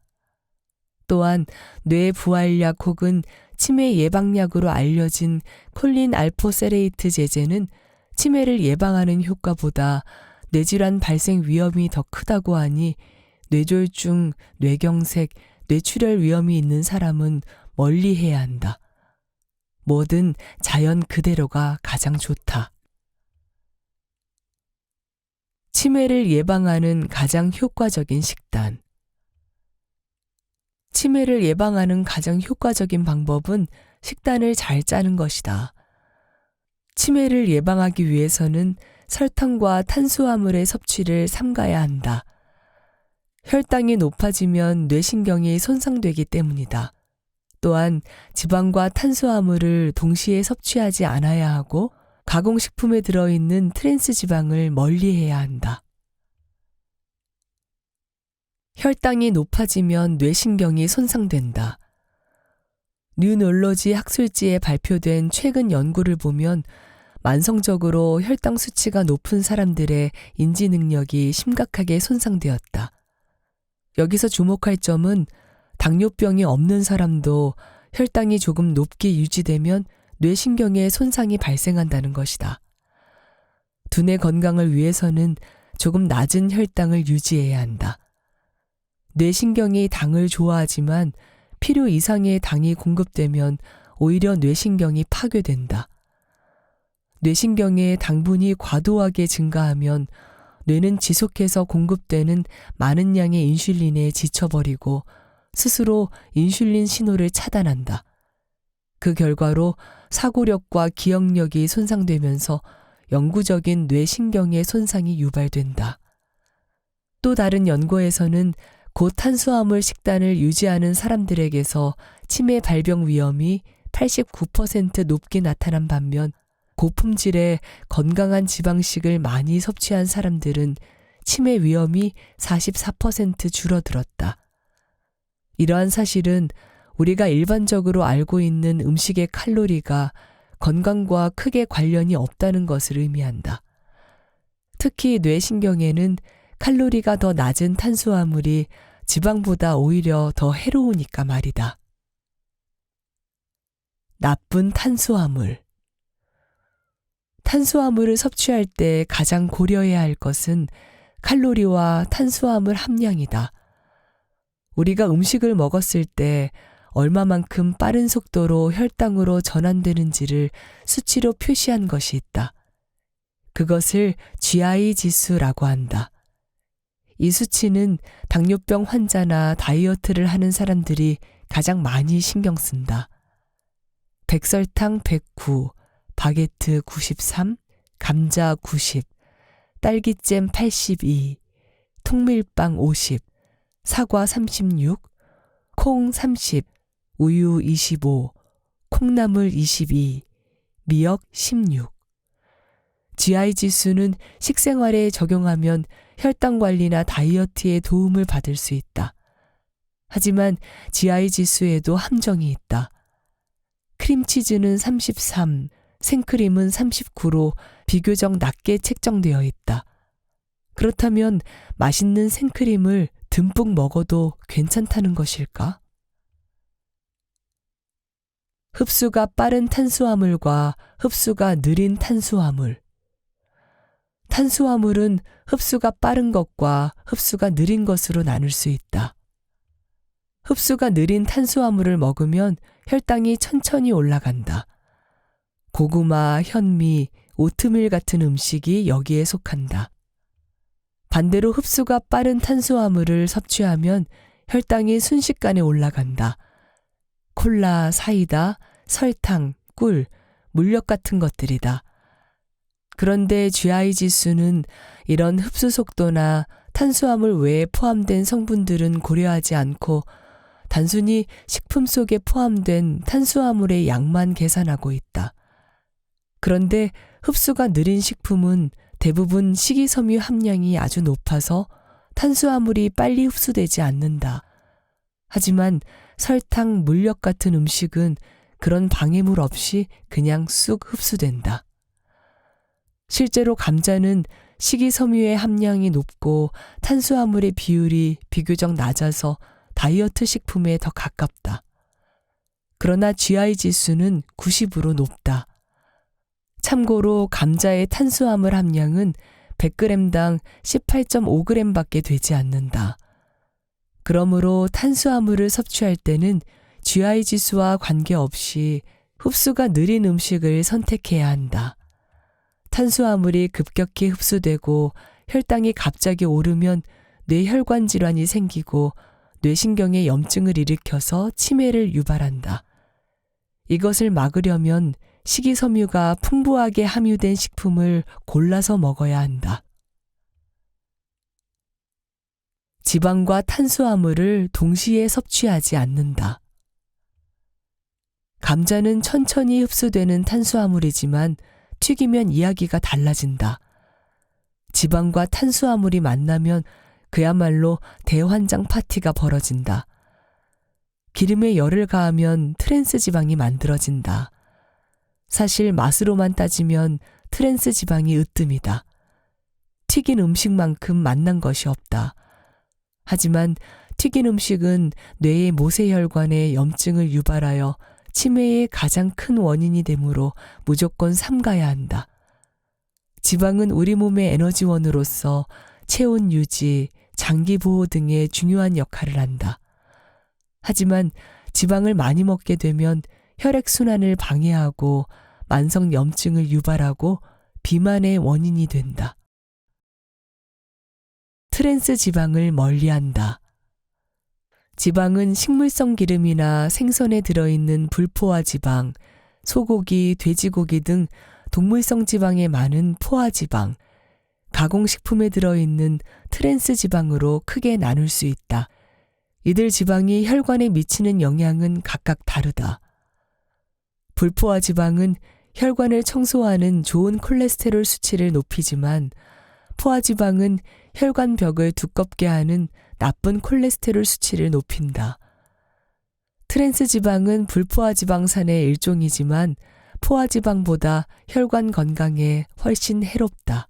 또한 뇌 부활약 혹은 치매 예방약으로 알려진 콜린 알포세레이트 제제는 치매를 예방하는 효과보다 뇌질환 발생 위험이 더 크다고 하니 뇌졸중, 뇌경색, 뇌출혈 위험이 있는 사람은 멀리해야 한다. 뭐든 자연 그대로가 가장 좋다. 치매를 예방하는 가장 효과적인 식단. 치매를 예방하는 가장 효과적인 방법은 식단을 잘 짜는 것이다. 치매를 예방하기 위해서는 설탕과 탄수화물의 섭취를 삼가야 한다. 혈당이 높아지면 뇌신경이 손상되기 때문이다. 또한 지방과 탄수화물을 동시에 섭취하지 않아야 하고 가공식품에 들어있는 트랜스 지방을 멀리해야 한다. 혈당이 높아지면 뇌신경이 손상된다. 뉴놀로지 학술지에 발표된 최근 연구를 보면 만성적으로 혈당 수치가 높은 사람들의 인지 능력이 심각하게 손상되었다. 여기서 주목할 점은 당뇨병이 없는 사람도 혈당이 조금 높게 유지되면 뇌신경에 손상이 발생한다는 것이다. 두뇌 건강을 위해서는 조금 낮은 혈당을 유지해야 한다. 뇌신경이 당을 좋아하지만 필요 이상의 당이 공급되면 오히려 뇌신경이 파괴된다. 뇌신경의 당분이 과도하게 증가하면 뇌는 지속해서 공급되는 많은 양의 인슐린에 지쳐버리고 스스로 인슐린 신호를 차단한다. 그 결과로 사고력과 기억력이 손상되면서 영구적인 뇌신경의 손상이 유발된다. 또 다른 연구에서는 고탄수화물 식단을 유지하는 사람들에게서 치매 발병 위험이 89% 높게 나타난 반면 고품질의 건강한 지방식을 많이 섭취한 사람들은 치매 위험이 44% 줄어들었다. 이러한 사실은 우리가 일반적으로 알고 있는 음식의 칼로리가 건강과 크게 관련이 없다는 것을 의미한다. 특히 뇌신경에는 칼로리가 더 낮은 탄수화물이 지방보다 오히려 더 해로우니까 말이다. 나쁜 탄수화물. 탄수화물을 섭취할 때 가장 고려해야 할 것은 칼로리와 탄수화물 함량이다. 우리가 음식을 먹었을 때 얼마만큼 빠른 속도로 혈당으로 전환되는지를 수치로 표시한 것이 있다. 그것을 GI 지수라고 한다. 이 수치는 당뇨병 환자나 다이어트를 하는 사람들이 가장 많이 신경 쓴다. 백설탕 109, 바게트 93, 감자 90, 딸기잼 82, 통밀빵 50, 사과 36, 콩 30, 우유 25, 콩나물 22, 미역 16. GI 지수는 식생활에 적용하면 혈당 관리나 다이어트에 도움을 받을 수 있다. 하지만 GI 지수에도 함정이 있다. 크림치즈는 33, 생크림은 39로 비교적 낮게 책정되어 있다. 그렇다면 맛있는 생크림을 듬뿍 먹어도 괜찮다는 것일까? 흡수가 빠른 탄수화물과 흡수가 느린 탄수화물. 탄수화물은 흡수가 빠른 것과 흡수가 느린 것으로 나눌 수 있다. 흡수가 느린 탄수화물을 먹으면 혈당이 천천히 올라간다. 고구마, 현미, 오트밀 같은 음식이 여기에 속한다. 반대로 흡수가 빠른 탄수화물을 섭취하면 혈당이 순식간에 올라간다. 콜라, 사이다, 설탕, 꿀, 물엿 같은 것들이다. 그런데 GI 지수는 이런 흡수 속도나 탄수화물 외에 포함된 성분들은 고려하지 않고 단순히 식품 속에 포함된 탄수화물의 양만 계산하고 있다. 그런데 흡수가 느린 식품은 대부분 식이섬유 함량이 아주 높아서 탄수화물이 빨리 흡수되지 않는다. 하지만 설탕, 물엿 같은 음식은 그런 방해물 없이 그냥 쑥 흡수된다. 실제로 감자는 식이섬유의 함량이 높고 탄수화물의 비율이 비교적 낮아서 다이어트 식품에 더 가깝다. 그러나 GI 지수는 90으로 높다. 참고로 감자의 탄수화물 함량은 100g당 18.5g밖에 되지 않는다. 그러므로 탄수화물을 섭취할 때는 GI 지수와 관계없이 흡수가 느린 음식을 선택해야 한다. 탄수화물이 급격히 흡수되고 혈당이 갑자기 오르면 뇌혈관 질환이 생기고 뇌신경에 염증을 일으켜서 치매를 유발한다. 이것을 막으려면 식이섬유가 풍부하게 함유된 식품을 골라서 먹어야 한다. 지방과 탄수화물을 동시에 섭취하지 않는다. 감자는 천천히 흡수되는 탄수화물이지만 튀기면 이야기가 달라진다. 지방과 탄수화물이 만나면 그야말로 대환장 파티가 벌어진다. 기름에 열을 가하면 트랜스 지방이 만들어진다. 사실 맛으로만 따지면 트랜스 지방이 으뜸이다. 튀긴 음식만큼 맛난 것이 없다. 하지만 튀긴 음식은 뇌의 모세혈관에 염증을 유발하여 치매의 가장 큰 원인이 되므로 무조건 삼가야 한다. 지방은 우리 몸의 에너지원으로서 체온 유지, 장기 보호 등의 중요한 역할을 한다. 하지만 지방을 많이 먹게 되면 혈액순환을 방해하고 만성 염증을 유발하고 비만의 원인이 된다. 트랜스 지방을 멀리한다. 지방은 식물성 기름이나 생선에 들어있는 불포화 지방, 소고기, 돼지고기 등 동물성 지방에 많은 포화 지방, 가공식품에 들어있는 트랜스 지방으로 크게 나눌 수 있다. 이들 지방이 혈관에 미치는 영향은 각각 다르다. 불포화 지방은 혈관을 청소하는 좋은 콜레스테롤 수치를 높이지만 포화 지방은 혈관 벽을 두껍게 하는 나쁜 콜레스테롤 수치를 높인다. 트랜스 지방은 불포화 지방산의 일종이지만 포화 지방보다 혈관 건강에 훨씬 해롭다.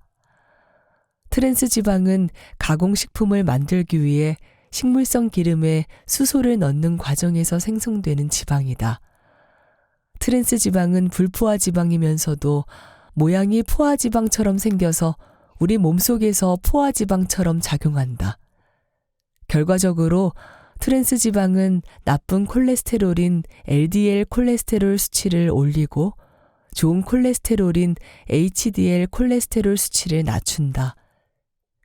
트랜스 지방은 가공식품을 만들기 위해 식물성 기름에 수소를 넣는 과정에서 생성되는 지방이다. 트랜스 지방은 불포화 지방이면서도 모양이 포화 지방처럼 생겨서 우리 몸속에서 포화 지방처럼 작용한다. 결과적으로 트랜스 지방은 나쁜 콜레스테롤인 LDL 콜레스테롤 수치를 올리고 좋은 콜레스테롤인 HDL 콜레스테롤 수치를 낮춘다.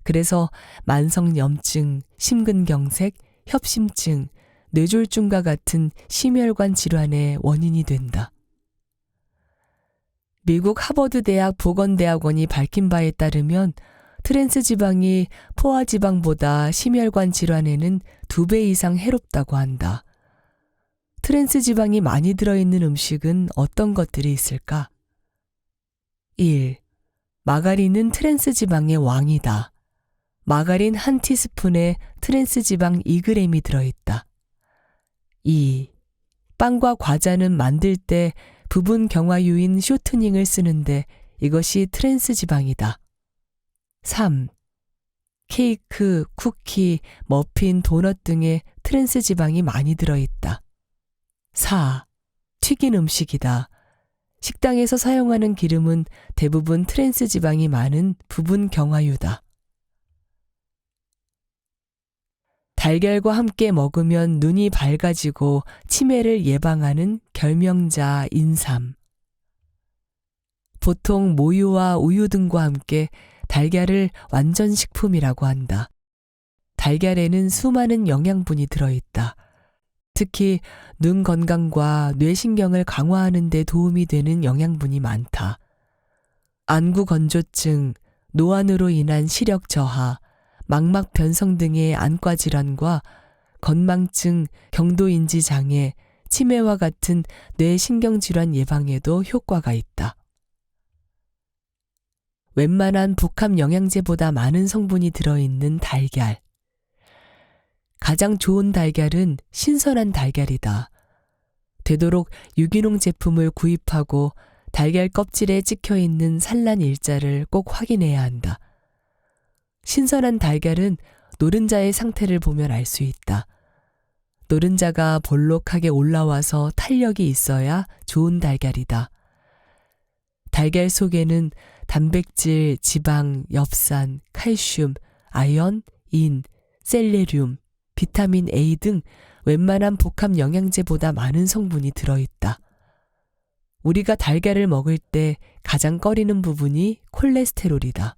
그래서 만성염증, 심근경색, 협심증, 뇌졸중과 같은 심혈관 질환의 원인이 된다. 미국 하버드 대학 보건대학원이 밝힌 바에 따르면 트랜스 지방이 포화 지방보다 심혈관 질환에는 2배 이상 해롭다고 한다. 트랜스 지방이 많이 들어있는 음식은 어떤 것들이 있을까? 1. 마가린은 트랜스 지방의 왕이다. 마가린 한 티스푼에 트랜스 지방 2g이 들어있다. 2. 빵과 과자는 만들 때 부분 경화유인 쇼트닝을 쓰는데 이것이 트랜스 지방이다. 3. 케이크, 쿠키, 머핀, 도넛 등에 트랜스 지방이 많이 들어있다. 4. 튀긴 음식이다. 식당에서 사용하는 기름은 대부분 트랜스 지방이 많은 부분 경화유다. 달걀과 함께 먹으면 눈이 밝아지고 치매를 예방하는 결명자 인삼. 보통 모유와 우유 등과 함께 달걀을 완전 식품이라고 한다. 달걀에는 수많은 영양분이 들어있다. 특히 눈 건강과 뇌신경을 강화하는 데 도움이 되는 영양분이 많다. 안구 건조증, 노안으로 인한 시력 저하, 망막 변성 등의 안과 질환과 건망증, 경도인지 장애, 치매와 같은 뇌신경 질환 예방에도 효과가 있다. 웬만한 복합 영양제보다 많은 성분이 들어있는 달걀. 가장 좋은 달걀은 신선한 달걀이다. 되도록 유기농 제품을 구입하고 달걀 껍질에 찍혀있는 산란 일자를 꼭 확인해야 한다. 신선한 달걀은 노른자의 상태를 보면 알 수 있다. 노른자가 볼록하게 올라와서 탄력이 있어야 좋은 달걀이다. 달걀 속에는 단백질, 지방, 엽산, 칼슘, 아연, 인, 셀레륨, 비타민 A 등 웬만한 복합 영양제보다 많은 성분이 들어있다. 우리가 달걀을 먹을 때 가장 꺼리는 부분이 콜레스테롤이다.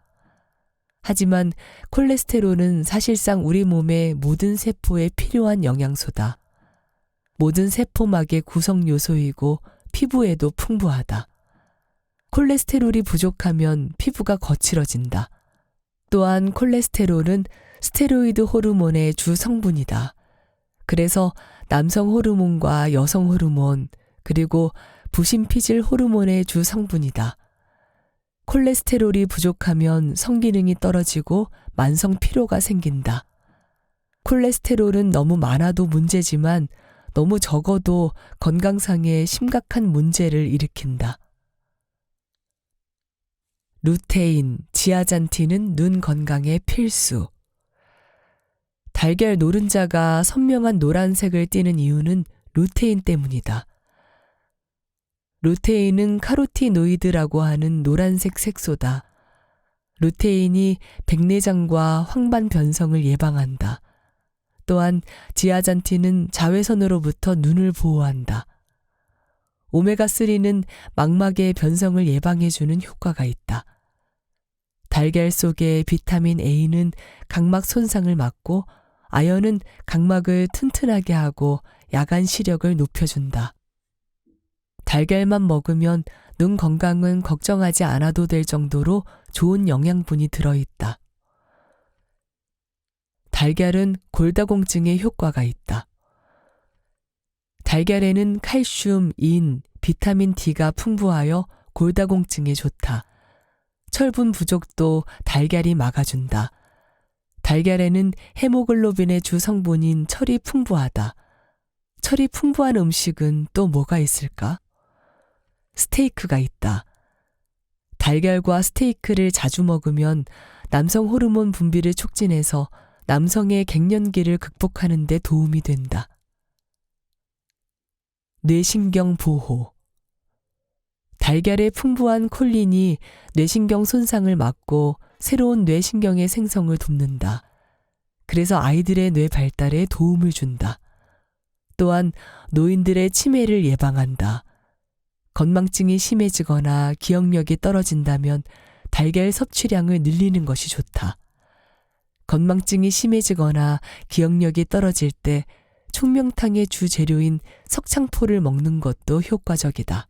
하지만 콜레스테롤은 사실상 우리 몸의 모든 세포에 필요한 영양소다. 모든 세포막의 구성 요소이고 피부에도 풍부하다. 콜레스테롤이 부족하면 피부가 거칠어진다. 또한 콜레스테롤은 스테로이드 호르몬의 주 성분이다. 그래서 남성 호르몬과 여성 호르몬, 그리고 부신피질 호르몬의 주 성분이다. 콜레스테롤이 부족하면 성기능이 떨어지고 만성 피로가 생긴다. 콜레스테롤은 너무 많아도 문제지만 너무 적어도 건강상의 심각한 문제를 일으킨다. 루테인, 지아잔틴은 눈 건강에 필수. 달걀 노른자가 선명한 노란색을 띠는 이유는 루테인 때문이다. 루테인은 카로티노이드라고 하는 노란색 색소다. 루테인이 백내장과 황반 변성을 예방한다. 또한 지아잔틴은 자외선으로부터 눈을 보호한다. 오메가3는 망막의 변성을 예방해주는 효과가 있다. 달걀 속의 비타민 A는 각막 손상을 막고 아연은 각막을 튼튼하게 하고 야간 시력을 높여준다. 달걀만 먹으면 눈 건강은 걱정하지 않아도 될 정도로 좋은 영양분이 들어있다. 달걀은 골다공증에 효과가 있다. 달걀에는 칼슘, 인, 비타민 D가 풍부하여 골다공증에 좋다. 철분 부족도 달걀이 막아준다. 달걀에는 헤모글로빈의 주 성분인 철이 풍부하다. 철이 풍부한 음식은 또 뭐가 있을까? 스테이크가 있다. 달걀과 스테이크를 자주 먹으면 남성 호르몬 분비를 촉진해서 남성의 갱년기를 극복하는 데 도움이 된다. 뇌신경 보호. 달걀의 풍부한 콜린이 뇌신경 손상을 막고 새로운 뇌신경의 생성을 돕는다. 그래서 아이들의 뇌 발달에 도움을 준다. 또한 노인들의 치매를 예방한다. 건망증이 심해지거나 기억력이 떨어진다면 달걀 섭취량을 늘리는 것이 좋다. 건망증이 심해지거나 기억력이 떨어질 때 총명탕의 주 재료인 석창포를 먹는 것도 효과적이다.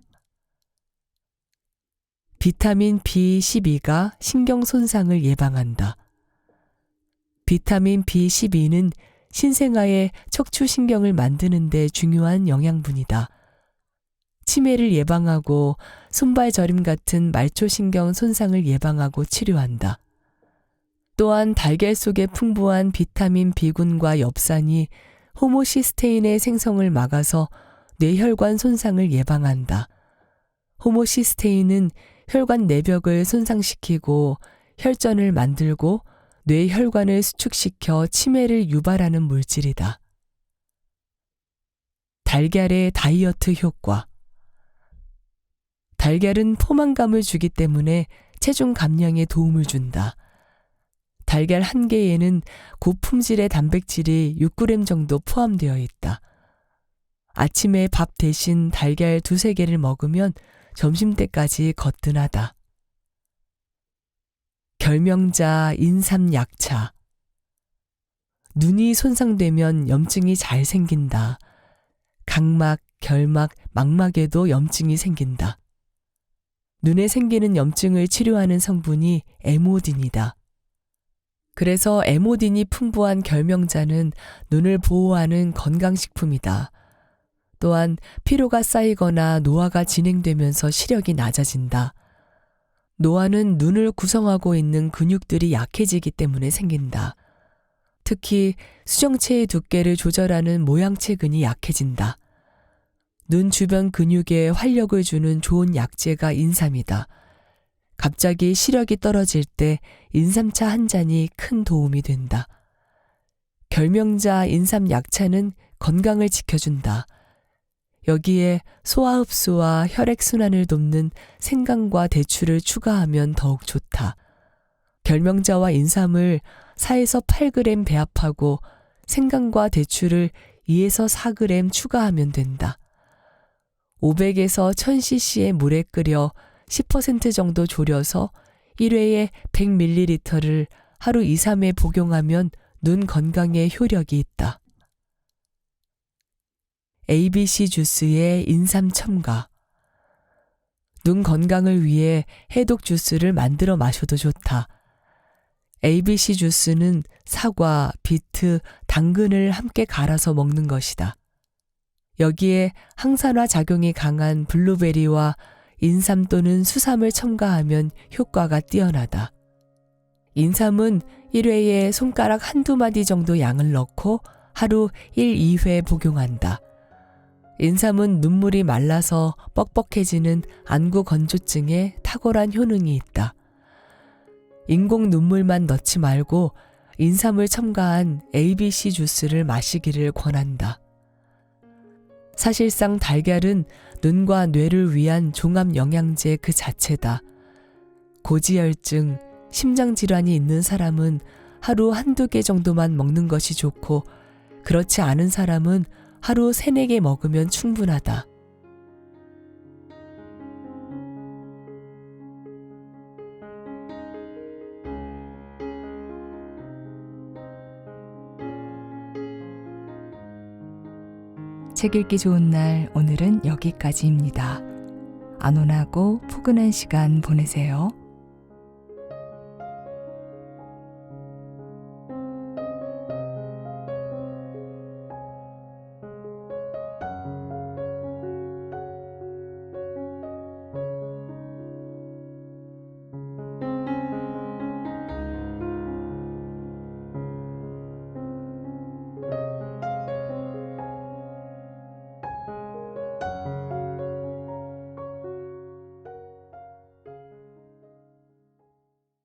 비타민 B12가 신경 손상을 예방한다. 비타민 B12는 신생아의 척추신경을 만드는 데 중요한 영양분이다. 치매를 예방하고 손발 저림 같은 말초신경 손상을 예방하고 치료한다. 또한 달걀 속에 풍부한 비타민 B군과 엽산이 호모시스테인의 생성을 막아서 뇌혈관 손상을 예방한다. 호모시스테인은 혈관 내벽을 손상시키고 혈전을 만들고 뇌혈관을 수축시켜 치매를 유발하는 물질이다. 달걀의 다이어트 효과. 달걀은 포만감을 주기 때문에 체중 감량에 도움을 준다. 달걀 한 개에는 고품질의 단백질이 6g 정도 포함되어 있다. 아침에 밥 대신 달걀 2-3개를 먹으면 점심때까지 거뜬하다. 결명자 인삼 약차. 눈이 손상되면 염증이 잘 생긴다. 각막, 결막, 망막에도 염증이 생긴다. 눈에 생기는 염증을 치료하는 성분이 에모딘이다. 그래서 에모딘이 풍부한 결명자는 눈을 보호하는 건강식품이다. 또한 피로가 쌓이거나 노화가 진행되면서 시력이 낮아진다. 노화는 눈을 구성하고 있는 근육들이 약해지기 때문에 생긴다. 특히 수정체의 두께를 조절하는 모양체근이 약해진다. 눈 주변 근육에 활력을 주는 좋은 약재가 인삼이다. 갑자기 시력이 떨어질 때 인삼차 한 잔이 큰 도움이 된다. 결명자 인삼 약차는 건강을 지켜준다. 여기에 소화 흡수와 혈액순환을 돕는 생강과 대추를 추가하면 더욱 좋다. 결명자와 인삼을 4에서 8g 배합하고 생강과 대추를 2에서 4g 추가하면 된다. 500에서 1000cc의 물에 끓여 10% 정도 졸여서 1회에 100ml를 하루 2-3회 복용하면 눈 건강에 효력이 있다. ABC 주스에 인삼 첨가. 눈 건강을 위해 해독 주스를 만들어 마셔도 좋다. ABC 주스는 사과, 비트, 당근을 함께 갈아서 먹는 것이다. 여기에 항산화 작용이 강한 블루베리와 인삼 또는 수삼을 첨가하면 효과가 뛰어나다. 인삼은 1회에 손가락 한두 마디 정도 양을 넣고 하루 1-2회 복용한다. 인삼은 눈물이 말라서 뻑뻑해지는 안구 건조증에 탁월한 효능이 있다. 인공 눈물만 넣지 말고 인삼을 첨가한 ABC 주스를 마시기를 권한다. 사실상 달걀은 눈과 뇌를 위한 종합 영양제 그 자체다. 고지혈증, 심장질환이 있는 사람은 하루 1-2개 정도만 먹는 것이 좋고 그렇지 않은 사람은 하루 3-4개 먹으면 충분하다. 책 읽기 좋은 날 오늘은 여기까지입니다. 안온하고 포근한 시간 보내세요.